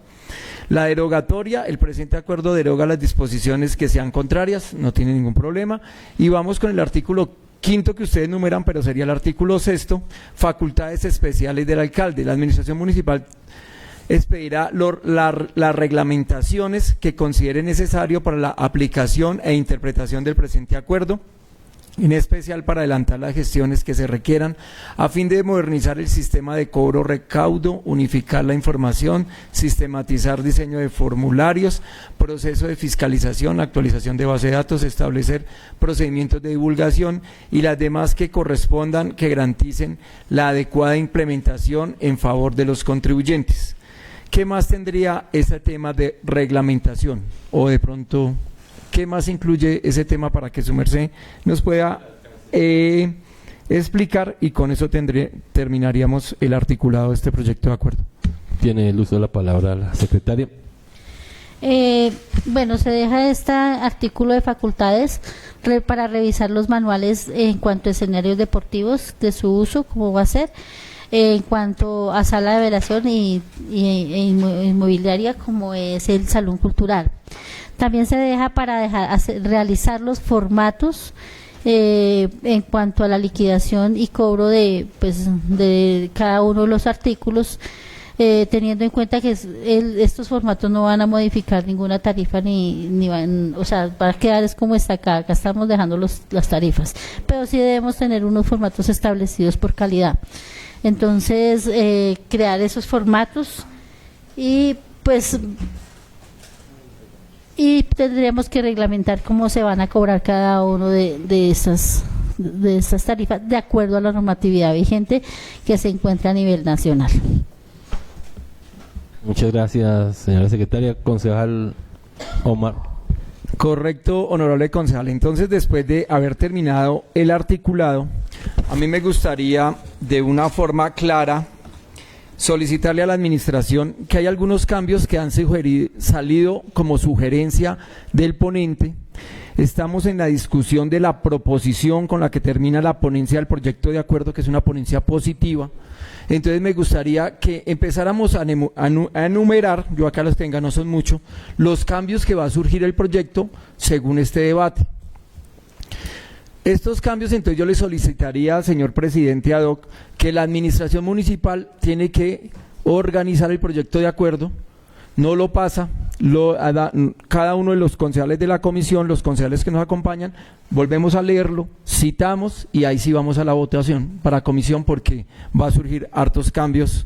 La derogatoria, el presente acuerdo deroga las disposiciones que sean contrarias, no tiene ningún problema. Y vamos con el artículo 5º que ustedes numeran, pero sería el artículo 6º, facultades especiales del alcalde. La administración municipal expedirá las reglamentaciones que considere necesario para la aplicación e interpretación del presente acuerdo, en especial para adelantar las gestiones que se requieran a fin de modernizar el sistema de cobro-recaudo, unificar la información, sistematizar diseño de formularios, proceso de fiscalización, actualización de base de datos, establecer procedimientos de divulgación y las demás que correspondan que garanticen la adecuada implementación en favor de los contribuyentes. ¿Qué más tendría ese tema de reglamentación? O de pronto, ¿qué más incluye ese tema para que su merced nos pueda explicar? Y con eso terminaríamos el articulado de este proyecto de acuerdo. Tiene el uso de la palabra la secretaria. Bueno, se deja este artículo de facultades para revisar los manuales en cuanto a escenarios deportivos de su uso, cómo va a ser. En cuanto a sala de velación e inmobiliaria, como es el salón cultural. También se deja para realizar los formatos en cuanto a la liquidación y cobro de cada uno de los artículos, teniendo en cuenta que estos formatos no van a modificar ninguna tarifa ni van, o sea, va a quedar es como está acá estamos dejando las tarifas, pero sí debemos tener unos formatos establecidos por calidad. Entonces, crear esos formatos y pues tendríamos que reglamentar cómo se van a cobrar cada uno de estas tarifas de acuerdo a la normatividad vigente que se encuentra a nivel nacional. Muchas gracias, señora secretaria. Concejal Omar. Correcto, honorable concejal. Entonces, después de haber terminado el articulado, a mí me gustaría, de una forma clara, solicitarle a la administración que hay algunos cambios que han salido como sugerencia del ponente Estamos en la discusión de la proposición con la que termina la ponencia del proyecto de acuerdo, que es una ponencia positiva. Entonces me gustaría que empezáramos a enumerar, yo acá los tengo, no son muchos, los cambios que va a surgir el proyecto según este debate. Estos cambios, entonces yo le solicitaría, señor presidente ad hoc, que la administración municipal tiene que organizar el proyecto de acuerdo, no lo pasa, cada uno de los concejales de la comisión, los concejales que nos acompañan, volvemos a leerlo, citamos y ahí sí vamos a la votación para comisión porque va a surgir hartos cambios,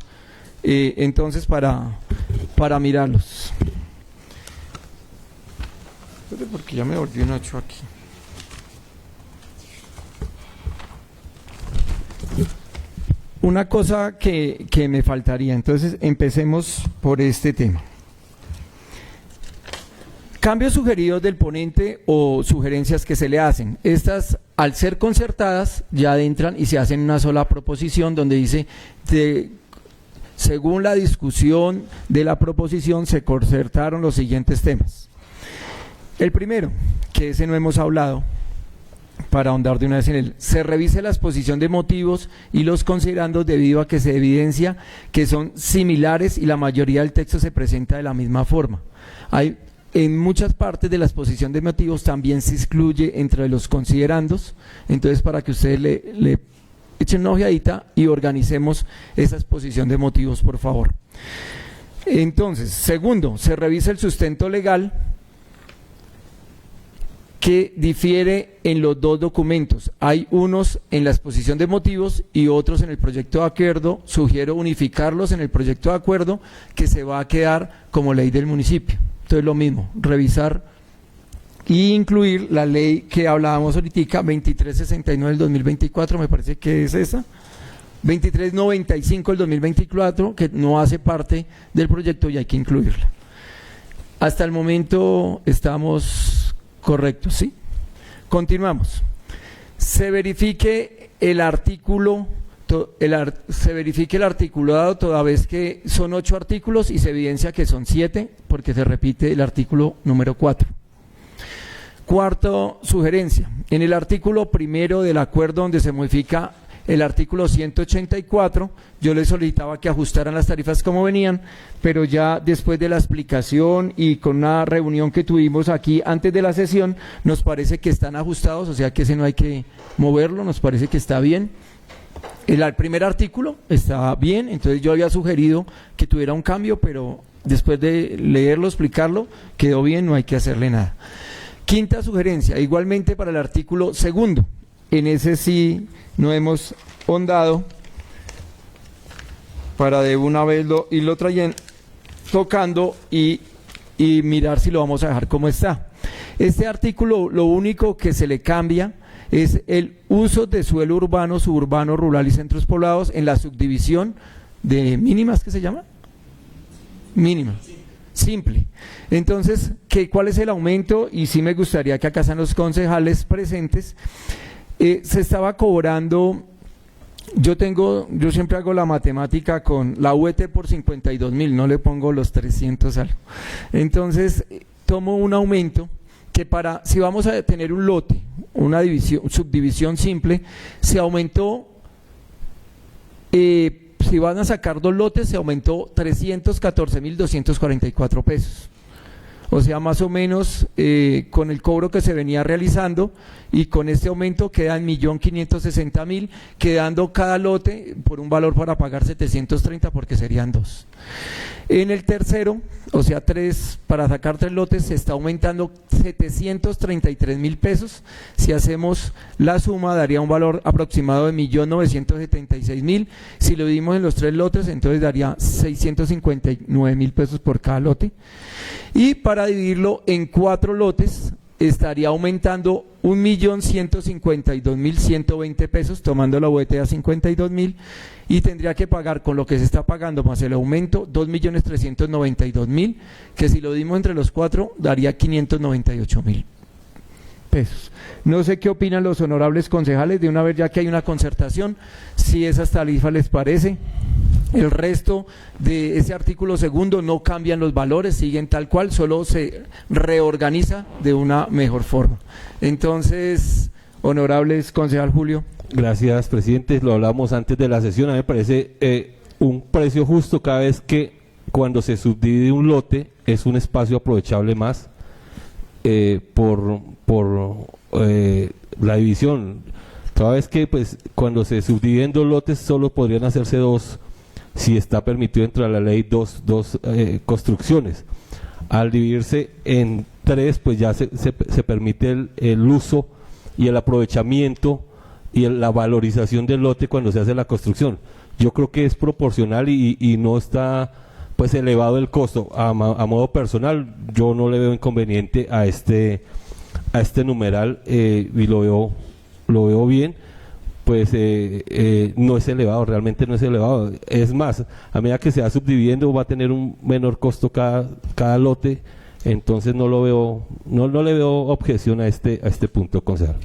entonces para mirarlos. Porque ya me volví un 8 aquí. Una cosa que me faltaría, entonces empecemos por este tema. Cambios sugeridos del ponente o sugerencias que se le hacen. Estas, al ser concertadas, ya adentran y se hacen una sola proposición donde dice, según la discusión de la proposición, se concertaron los siguientes temas. El primero, que ese no hemos hablado, para ahondar de una vez en él, se revise la exposición de motivos y los considerandos debido a que se evidencia que son similares y la mayoría del texto se presenta de la misma forma. En muchas partes de la exposición de motivos también se excluye entre los considerandos, entonces para que ustedes le echen una ojeadita y organicemos esa exposición de motivos, por favor. Entonces, segundo, se revisa el sustento legal que difiere en los dos documentos. Hay unos en la exposición de motivos y otros en el proyecto de acuerdo. Sugiero unificarlos en el proyecto de acuerdo, que se va a quedar como ley del municipio. Entonces lo mismo, revisar y incluir la ley que hablábamos ahorita, 2369 del 2024, me parece que es esa, 2395 del 2024, que no hace parte del proyecto y hay que incluirla. Hasta el momento estamos correctos, ¿sí? Continuamos. Se verifique el artículo... se verifique el articulado toda vez que son 8 artículos y se evidencia que son 7 porque se repite el artículo número 4. Cuarto, sugerencia. En el artículo primero del acuerdo donde se modifica el artículo 184, yo les solicitaba que ajustaran las tarifas como venían, pero ya después de la explicación y con una reunión que tuvimos aquí antes de la sesión, nos parece que están ajustados, o sea que ese no hay que moverlo, nos parece que está bien. El primer artículo está bien, entonces yo había sugerido que tuviera un cambio, pero después de leerlo, explicarlo, quedó bien, no hay que hacerle nada. Quinta sugerencia, igualmente para el artículo segundo, en ese sí no hemos ahondado, para de una vez irlo trayendo, tocando y mirar si lo vamos a dejar como está. Este artículo, lo único que se le cambia es el uso de suelo urbano, suburbano, rural y centros poblados en la subdivisión de mínimas, ¿qué se llama? Mínima, simple. Entonces, ¿cuál es el aumento? Y sí me gustaría que acá están los concejales presentes. Se estaba cobrando, yo siempre hago la matemática con la UET por 52.000, no le pongo los 300 algo. Entonces, tomo un aumento que si vamos a tener un lote, una subdivisión simple, se aumentó, si van a sacar 2 lotes, se aumentó 314.244 pesos. O sea, más o menos con el cobro que se venía realizando y con este aumento queda en 1.560.000, quedando cada lote por un valor para pagar 730 porque serían 2. En el tercero, o sea, para sacar 3 lotes se está aumentando 733.000 pesos. Si hacemos la suma daría un valor aproximado de 1.976.000. Si lo dividimos en los 3 lotes, entonces daría 659.000 pesos por cada lote. Y para dividirlo en 4 lotes estaría aumentando 1.152.120 pesos, tomando la UET a 52.000, y tendría que pagar con lo que se está pagando más el aumento 2.392.000, que si lo dimos entre los 4 daría 598.000 pesos. No sé qué opinan los honorables concejales, de una vez ya que hay una concertación, si esas tarifas les parece. El resto de ese artículo segundo no cambian los valores, siguen tal cual, solo se reorganiza de una mejor forma. Entonces, honorables concejal Julio. Gracias, presidente. Lo hablamos antes de la sesión. A mí me parece un precio justo cada vez que cuando se subdivide un lote es un espacio aprovechable más por la división. Cada vez que pues cuando se subdividen dos lotes solo podrían hacerse dos, si está permitido dentro de la ley dos construcciones. Al dividirse en tres, pues ya se permite el uso y el aprovechamiento y la valorización del lote cuando se hace la construcción. Yo creo que es proporcional y no está pues elevado el costo. A modo personal, yo no le veo inconveniente a este numeral y lo veo bien. Pues no es elevado, realmente no es elevado. Es más, a medida que se va subdividiendo va a tener un menor costo cada lote, entonces no le veo objeción a este punto, concejal.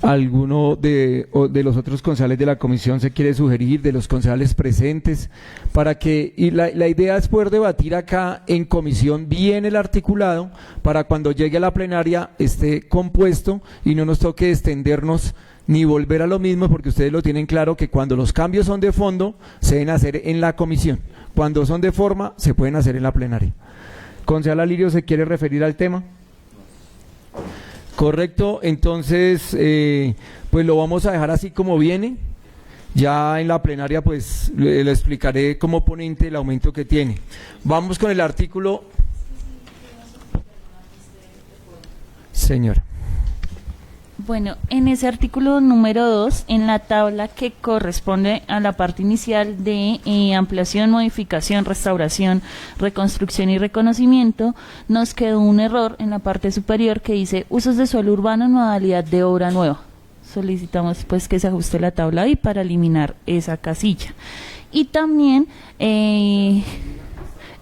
¿Alguno de los otros concejales de la comisión se quiere sugerir, de los concejales presentes, para que, y la idea es poder debatir acá en comisión bien el articulado, para cuando llegue a la plenaria esté compuesto y no nos toque extendernos ni volver a lo mismo, porque ustedes lo tienen claro que cuando los cambios son de fondo se deben hacer en la comisión, cuando son de forma se pueden hacer en la plenaria. Concejal Alirio, ¿se quiere referir al tema? Correcto, entonces pues lo vamos a dejar así como viene. Ya en la plenaria pues le explicaré como ponente el aumento que tiene. Vamos con el artículo. Señora. Bueno, en ese artículo número 2, en la tabla que corresponde a la parte inicial de ampliación, modificación, restauración, reconstrucción y reconocimiento, nos quedó un error en la parte superior que dice usos de suelo urbano en modalidad de obra nueva. Solicitamos pues que se ajuste la tabla ahí para eliminar esa casilla. Y también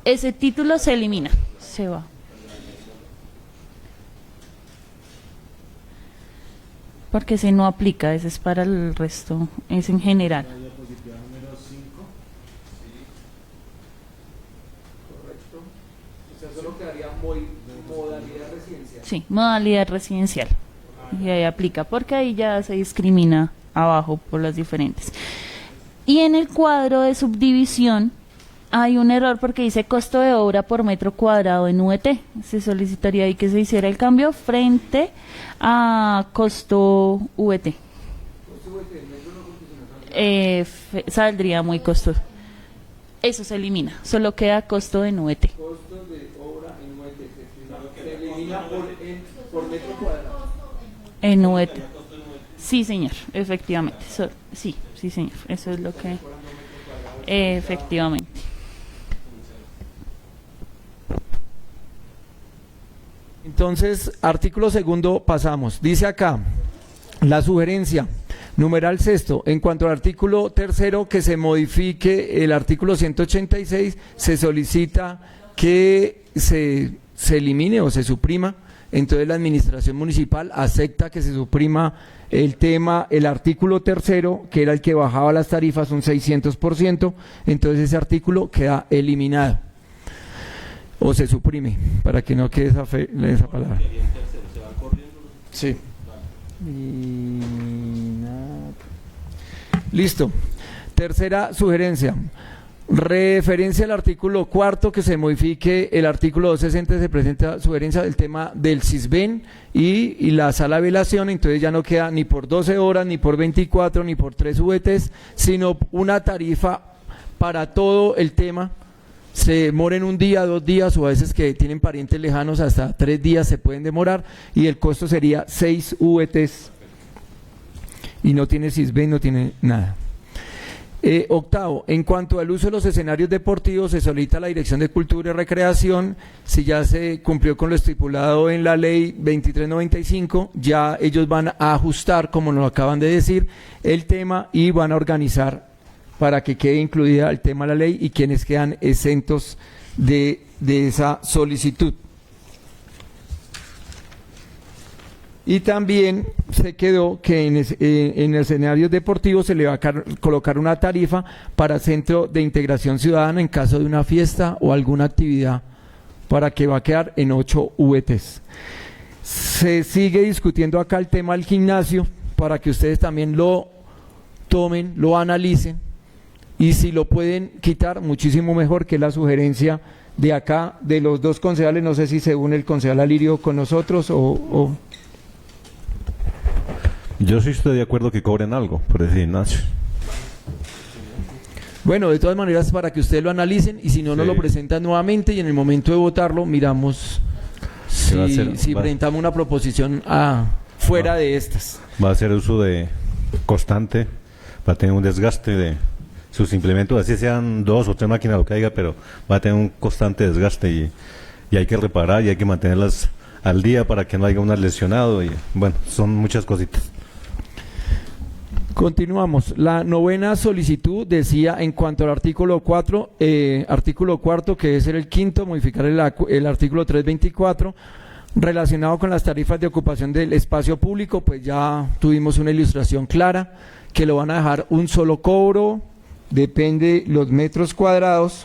ese título se elimina, se va. Porque ese no aplica, ese es para el resto, es en general. La diapositiva número 5. Correcto. O sea, solo quedaría modalidad residencial. Sí, modalidad residencial. Y ahí aplica, porque ahí ya se discrimina abajo por las diferentes. Y en el cuadro de subdivisión hay un error porque dice costo de obra por metro cuadrado en VT. Se solicitaría ahí que se hiciera el cambio frente a costo VT. Saldría muy costoso. Eso se elimina, solo queda costo en VT. Costo de obra en VT. Se elimina por metro cuadrado. En VT. Sí, señor, efectivamente. Sí, señor. Eso es lo que... efectivamente. Entonces, artículo segundo pasamos. Dice acá, la sugerencia, numeral sexto, en cuanto al artículo tercero, que se modifique el artículo 186, se solicita que se elimine o se suprima. Entonces la administración municipal acepta que se suprima el artículo tercero, que era el que bajaba las tarifas un 600%, entonces ese artículo queda eliminado. O se suprime, para que no quede esa palabra. Sí. Listo. Tercera sugerencia. Referencia al artículo cuarto, que se modifique el artículo 260, se presenta sugerencia del tema del CISBEN y la sala de velación, entonces ya no queda ni por 12 horas, ni por 24, ni por 3 VTs, sino una tarifa para todo el tema. Se demoren un día, 2 días, o a veces que tienen parientes lejanos hasta 3 días se pueden demorar, y el costo sería 6 VTs. Y no tiene CISBEN, no tiene nada. Octavo, en cuanto al uso de los escenarios deportivos, se solicita a la Dirección de Cultura y Recreación, si ya se cumplió con lo estipulado en la ley 2395, ya ellos van a ajustar, como nos acaban de decir, el tema y van a organizar para que quede incluida el tema de la ley y quienes quedan exentos de esa solicitud. Y también se quedó que en el escenario deportivo se le va a colocar una tarifa para centro de integración ciudadana en caso de una fiesta o alguna actividad, para que va a quedar en 8 VTs. Se sigue discutiendo acá el tema del gimnasio, para que ustedes también lo tomen, lo analicen, y si lo pueden quitar, muchísimo mejor, que es la sugerencia de acá, de los dos concejales. No sé si se une el concejal Alirio con nosotros o... Yo sí estoy de acuerdo que cobren algo por ese gimnasio. Bueno, de todas maneras, para que ustedes lo analicen, y si no, nos lo presentan nuevamente, y en el momento de votarlo miramos si presentamos una proposición fuera de estas. Va a ser uso de constante, va a tener un desgaste de sus implementos, así sean 2 o 3 máquinas, lo que haya, pero va a tener un constante desgaste, y hay que reparar y hay que mantenerlas al día para que no haya un lesionado, y bueno, son muchas cositas. Continuamos. La novena solicitud decía, en cuanto al artículo 4, artículo cuarto, que debe ser el quinto, modificar el artículo 324, relacionado con las tarifas de ocupación del espacio público. Pues ya tuvimos una ilustración clara, que lo van a dejar un solo cobro, depende los metros cuadrados,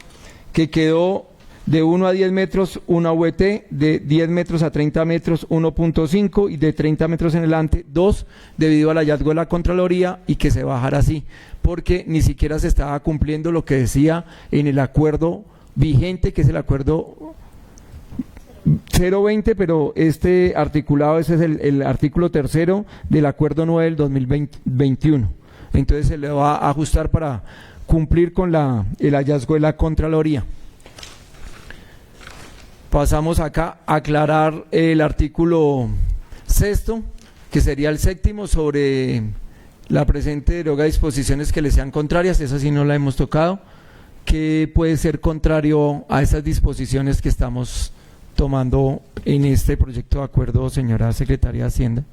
que quedó de 1 a 10 metros una VT, de 10 metros a 30 metros 1.5 y de 30 metros en adelante 2, debido al hallazgo de la Contraloría, y que se bajara así, porque ni siquiera se estaba cumpliendo lo que decía en el acuerdo vigente, que es el acuerdo 020, pero este articulado, ese es el artículo 3 del acuerdo 9 del 2021. Entonces se le va a ajustar para cumplir con el hallazgo de la Contraloría. Pasamos acá a aclarar el artículo 6, que sería el 7, sobre la presente deroga disposiciones que le sean contrarias. Esa sí no la hemos tocado, que puede ser contrario a esas disposiciones que estamos tomando en este proyecto de acuerdo, señora Secretaria de Hacienda.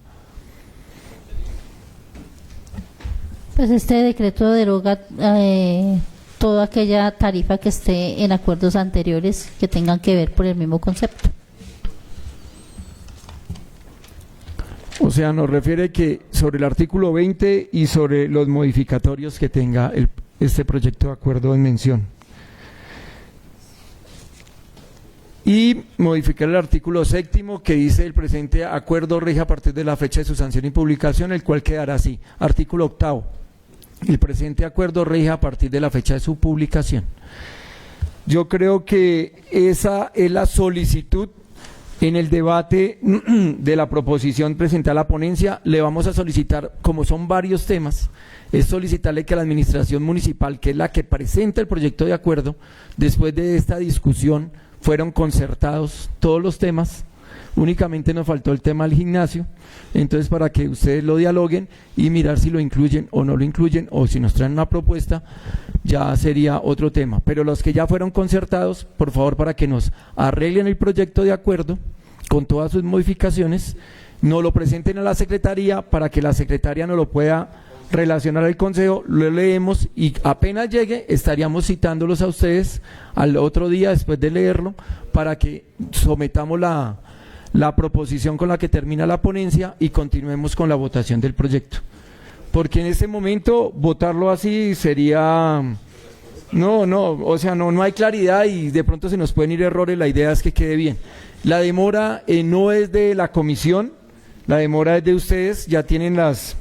Pues este decreto deroga toda aquella tarifa que esté en acuerdos anteriores que tengan que ver por el mismo concepto. O sea, nos refiere que sobre el artículo 20 y sobre los modificatorios que tenga este proyecto de acuerdo en mención. Y modificar el artículo 7, que dice: el presente acuerdo rige a partir de la fecha de su sanción y publicación, el cual quedará así. Artículo 8. El presente acuerdo rige a partir de la fecha de su publicación. Yo creo que esa es la solicitud. En el debate de la proposición presentada a la ponencia, le vamos a solicitar, como son varios temas, es solicitarle que la administración municipal, que es la que presenta el proyecto de acuerdo, después de esta discusión fueron concertados todos los temas, únicamente nos faltó el tema del gimnasio. Entonces, para que ustedes lo dialoguen y mirar si lo incluyen o no lo incluyen, o si nos traen una propuesta, ya sería otro tema. Pero los que ya fueron concertados, por favor, para que nos arreglen el proyecto de acuerdo con todas sus modificaciones, nos lo presenten a la Secretaría, para que la Secretaría nos lo pueda relacionar al Consejo, lo leemos y apenas llegue estaríamos citándolos a ustedes al otro día después de leerlo, para que sometamos la proposición con la que termina la ponencia y continuemos con la votación del proyecto. Porque en este momento votarlo así sería... No hay claridad y de pronto se nos pueden ir errores. La idea es que quede bien. La demora no es de la comisión, la demora es de ustedes. Ya tienen las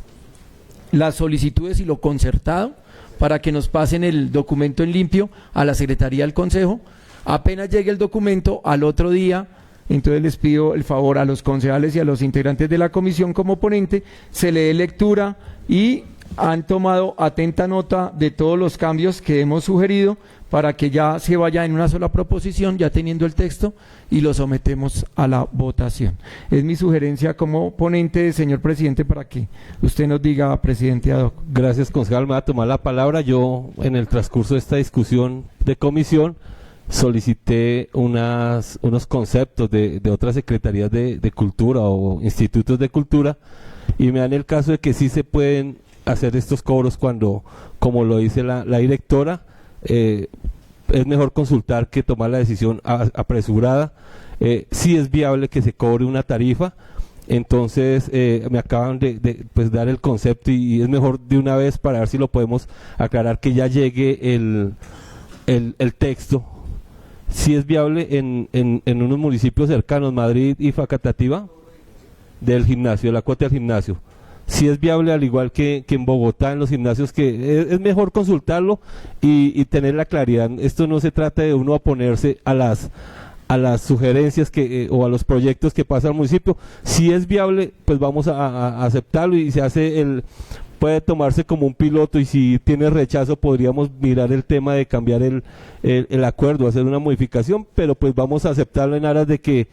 solicitudes y lo concertado para que nos pasen el documento en limpio a la Secretaría del Consejo. Apenas llegue el documento, al otro día, entonces les pido el favor a los concejales y a los integrantes de la comisión como ponente, se le dé lectura y han tomado atenta nota de todos los cambios que hemos sugerido, para que ya se vaya en una sola proposición, ya teniendo el texto, y lo sometemos a la votación. Es mi sugerencia como ponente, señor presidente, para que usted nos diga, presidente ad hoc. Gracias, concejal. Me va a tomar la palabra. Yo, en el transcurso de esta discusión de comisión, solicité unos conceptos de otras secretarías de cultura o institutos de cultura, y me dan el caso de que sí se pueden hacer estos cobros cuando, como lo dice la directora, es mejor consultar que tomar la decisión apresurada. Sí es viable que se cobre una tarifa, Entonces me acaban de pues dar el concepto y es mejor de una vez para ver si lo podemos aclarar que ya llegue el texto. Si es viable en unos municipios cercanos, Madrid y Facatativá, del gimnasio, la cuota del gimnasio. Si es viable al igual que en Bogotá, en los gimnasios, que es mejor consultarlo y tener la claridad. Esto no se trata de uno oponerse a las sugerencias o a los proyectos que pasa al municipio. Si es viable, pues vamos a aceptarlo y se hace puede tomarse como un piloto, y si tiene rechazo podríamos mirar el tema de cambiar el acuerdo, hacer una modificación, pero pues vamos a aceptarlo en aras de que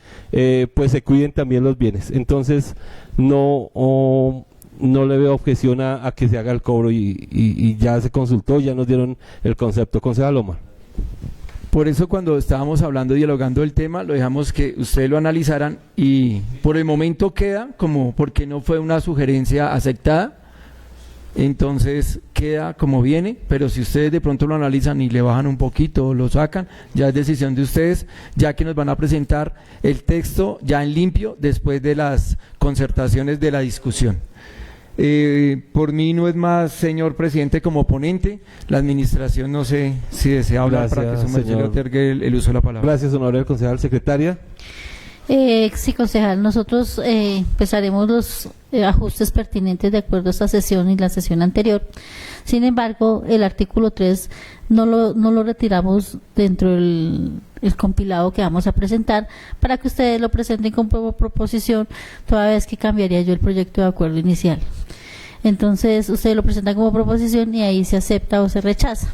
pues se cuiden también los bienes. Entonces no le veo objeción a que se haga el cobro y ya se consultó, ya nos dieron el concepto. Concejal Omar. Por eso cuando estábamos hablando, dialogando el tema, lo dejamos que ustedes lo analizaran y por el momento queda como porque no fue una sugerencia aceptada, entonces queda como viene, pero si ustedes de pronto lo analizan y le bajan un poquito o lo sacan, ya es decisión de ustedes, ya que nos van a presentar el texto ya en limpio después de las concertaciones de la discusión. Por mí no es más, señor presidente, como ponente. La administración no sé si desea hablar. Gracias, para que su merced le otorgue el uso de la palabra. Gracias, honorable concejal. Secretaria. Sí, concejal, nosotros pues haremos los ajustes pertinentes de acuerdo a esta sesión y la sesión anterior. Sin embargo, el artículo 3 no lo retiramos dentro del compilado que vamos a presentar para que ustedes lo presenten como proposición, toda vez que cambiaría yo el proyecto de acuerdo inicial. Entonces, ustedes lo presentan como proposición y ahí se acepta o se rechaza.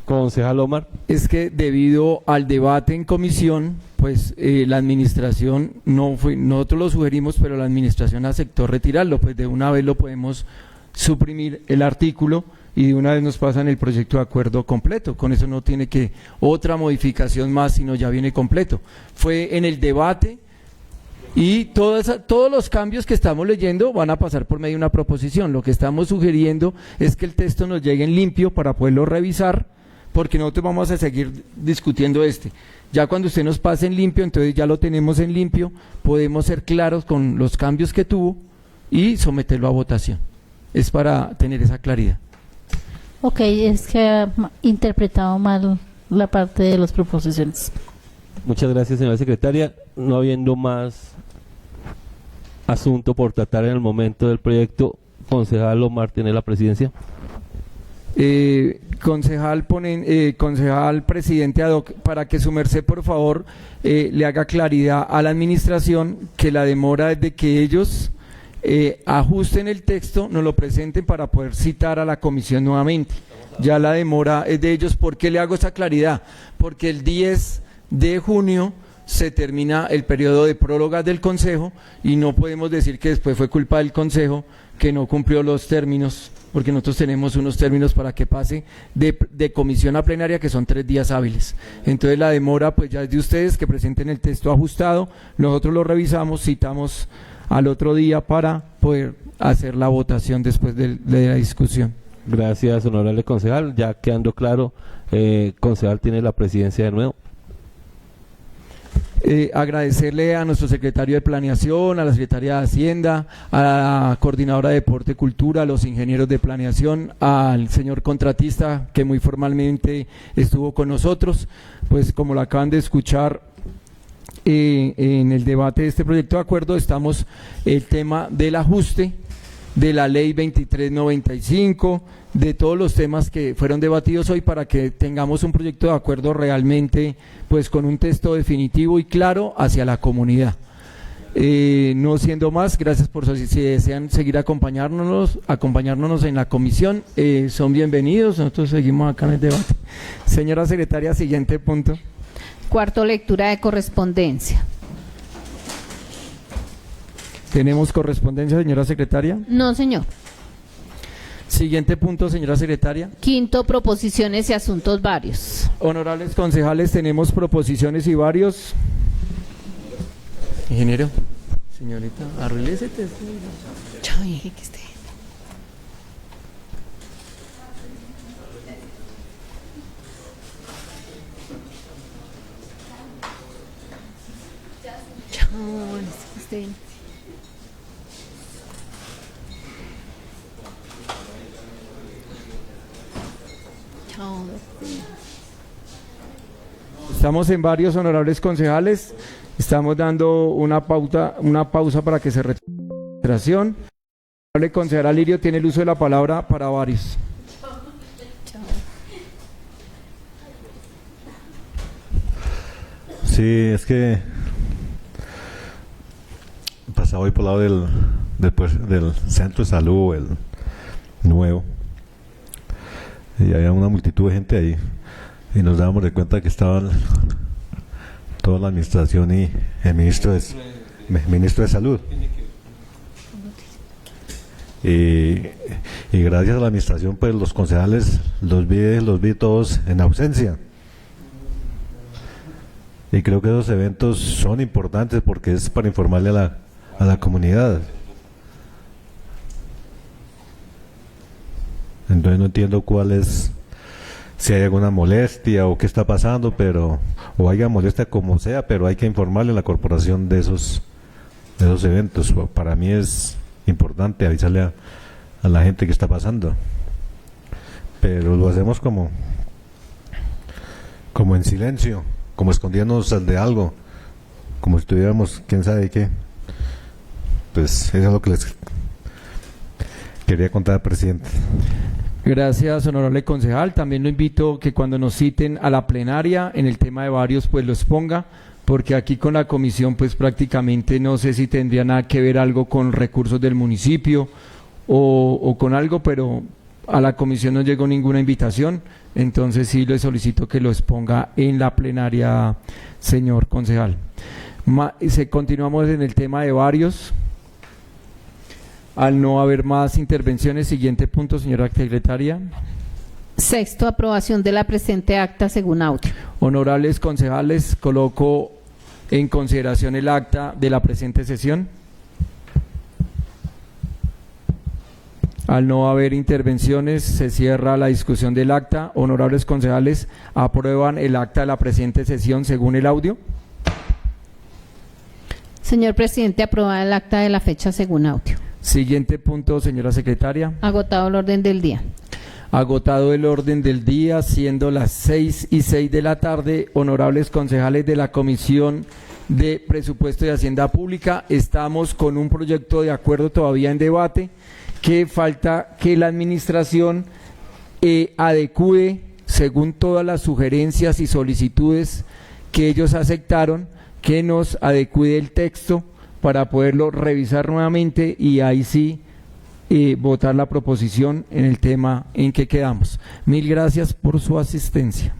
Concejal Omar. Es que debido al debate en comisión, pues la administración nosotros lo sugerimos, pero la administración aceptó retirarlo, pues de una vez lo podemos suprimir el artículo y de una vez nos pasan el proyecto de acuerdo completo. Con eso no tiene que otra modificación más, sino ya viene completo. Fue en el debate y todos los cambios que estamos leyendo van a pasar por medio de una proposición. Lo que estamos sugiriendo es que el texto nos llegue en limpio para poderlo revisar, porque nosotros vamos a seguir discutiendo Ya cuando usted nos pase en limpio, entonces ya lo tenemos en limpio, podemos ser claros con los cambios que tuvo y someterlo a votación. Es para tener esa claridad. Ok, es que ha interpretado mal la parte de las proposiciones. Muchas gracias, señora secretaria. No habiendo más asunto por tratar en el momento del proyecto, concejal Omar tiene la presidencia. Concejal presidente ad hoc, para que su merced por favor le haga claridad a la administración que la demora es de que ellos ajusten el texto, nos lo presenten para poder citar a la comisión nuevamente. Ya la demora es de ellos. ¿Por qué le hago esa claridad? Porque el 10 de junio se termina el periodo de prórrogas del Consejo y no podemos decir que después fue culpa del Consejo que no cumplió los términos, porque nosotros tenemos unos términos para que pase de comisión a plenaria, que son 3 días hábiles. Entonces la demora pues ya es de ustedes, que presenten el texto ajustado, nosotros lo revisamos, citamos al otro día para poder hacer la votación después de la discusión. Gracias, honorable concejal. Ya quedando claro, concejal tiene la presidencia de nuevo. Agradecerle a nuestro secretario de Planeación, a la secretaria de Hacienda, a la coordinadora de Deporte y Cultura, a los ingenieros de Planeación, al señor contratista que muy formalmente estuvo con nosotros. Pues como lo acaban de escuchar en el debate de este proyecto de acuerdo, estamos el tema del ajuste de la ley 2395, de todos los temas que fueron debatidos hoy, para que tengamos un proyecto de acuerdo realmente pues con un texto definitivo y claro hacia la comunidad. No siendo más, gracias por si desean seguir acompañándonos en la comisión, son bienvenidos. Nosotros seguimos acá en el debate. Señora secretaria, siguiente punto. Cuarto, lectura de correspondencia. ¿Tenemos correspondencia, señora secretaria? No, señor. Siguiente punto, señora secretaria. Quinto, proposiciones y asuntos varios. Honorables concejales, tenemos proposiciones y varios. Ingeniero, señorita, arreglese. Chao, dije que esté. Sí. Chao. Estamos en varios honorables concejales. Estamos dando una pausa para que se retire la registración. El honorable concejal Alirio tiene el uso de la palabra para varios. Sí, es que pasaba hoy por el lado del centro de salud, el nuevo, y había una multitud de gente ahí, y nos dábamos de cuenta que estaban toda la administración y el ministro de salud. Y gracias a la administración, pues los concejales los vi todos en ausencia. Y creo que esos eventos son importantes porque es para informarle a la comunidad. Entonces no entiendo si hay alguna molestia o qué está pasando, o haya molestia como sea, pero hay que informarle a la corporación de esos eventos. Para mí es importante avisarle a la gente qué está pasando. Pero lo hacemos como en silencio, como escondiéndonos de algo, como si estuviéramos quién sabe qué. Pues eso es lo que les quería contar, presidente. Gracias, honorable concejal. También lo invito que cuando nos citen a la plenaria en el tema de varios, pues lo exponga, porque aquí con la comisión pues prácticamente no sé si tendría nada que ver algo con recursos del municipio o con algo, pero a la comisión no llegó ninguna invitación, entonces sí le solicito que lo exponga en la plenaria, señor concejal. Continuamos en el tema de varios. Al no haber más intervenciones, siguiente punto, señora secretaria. Sexto, aprobación de la presente acta según audio. Honorables concejales, coloco en consideración el acta de la presente sesión. Al no haber intervenciones, se cierra la discusión del acta. Honorables concejales, ¿aprueban el acta de la presente sesión según el audio? Señor presidente, aprobada el acta de la fecha según audio. Siguiente punto, señora secretaria. Agotado el orden del día. Agotado el orden del día, siendo las 6:06 de la tarde, honorables concejales de la Comisión de Presupuesto y Hacienda Pública, estamos con un proyecto de acuerdo todavía en debate, que falta que la administración adecúe, según todas las sugerencias y solicitudes que ellos aceptaron, que nos adecúe el texto para poderlo revisar nuevamente y ahí sí votar la proposición en el tema en que quedamos. Mil gracias por su asistencia.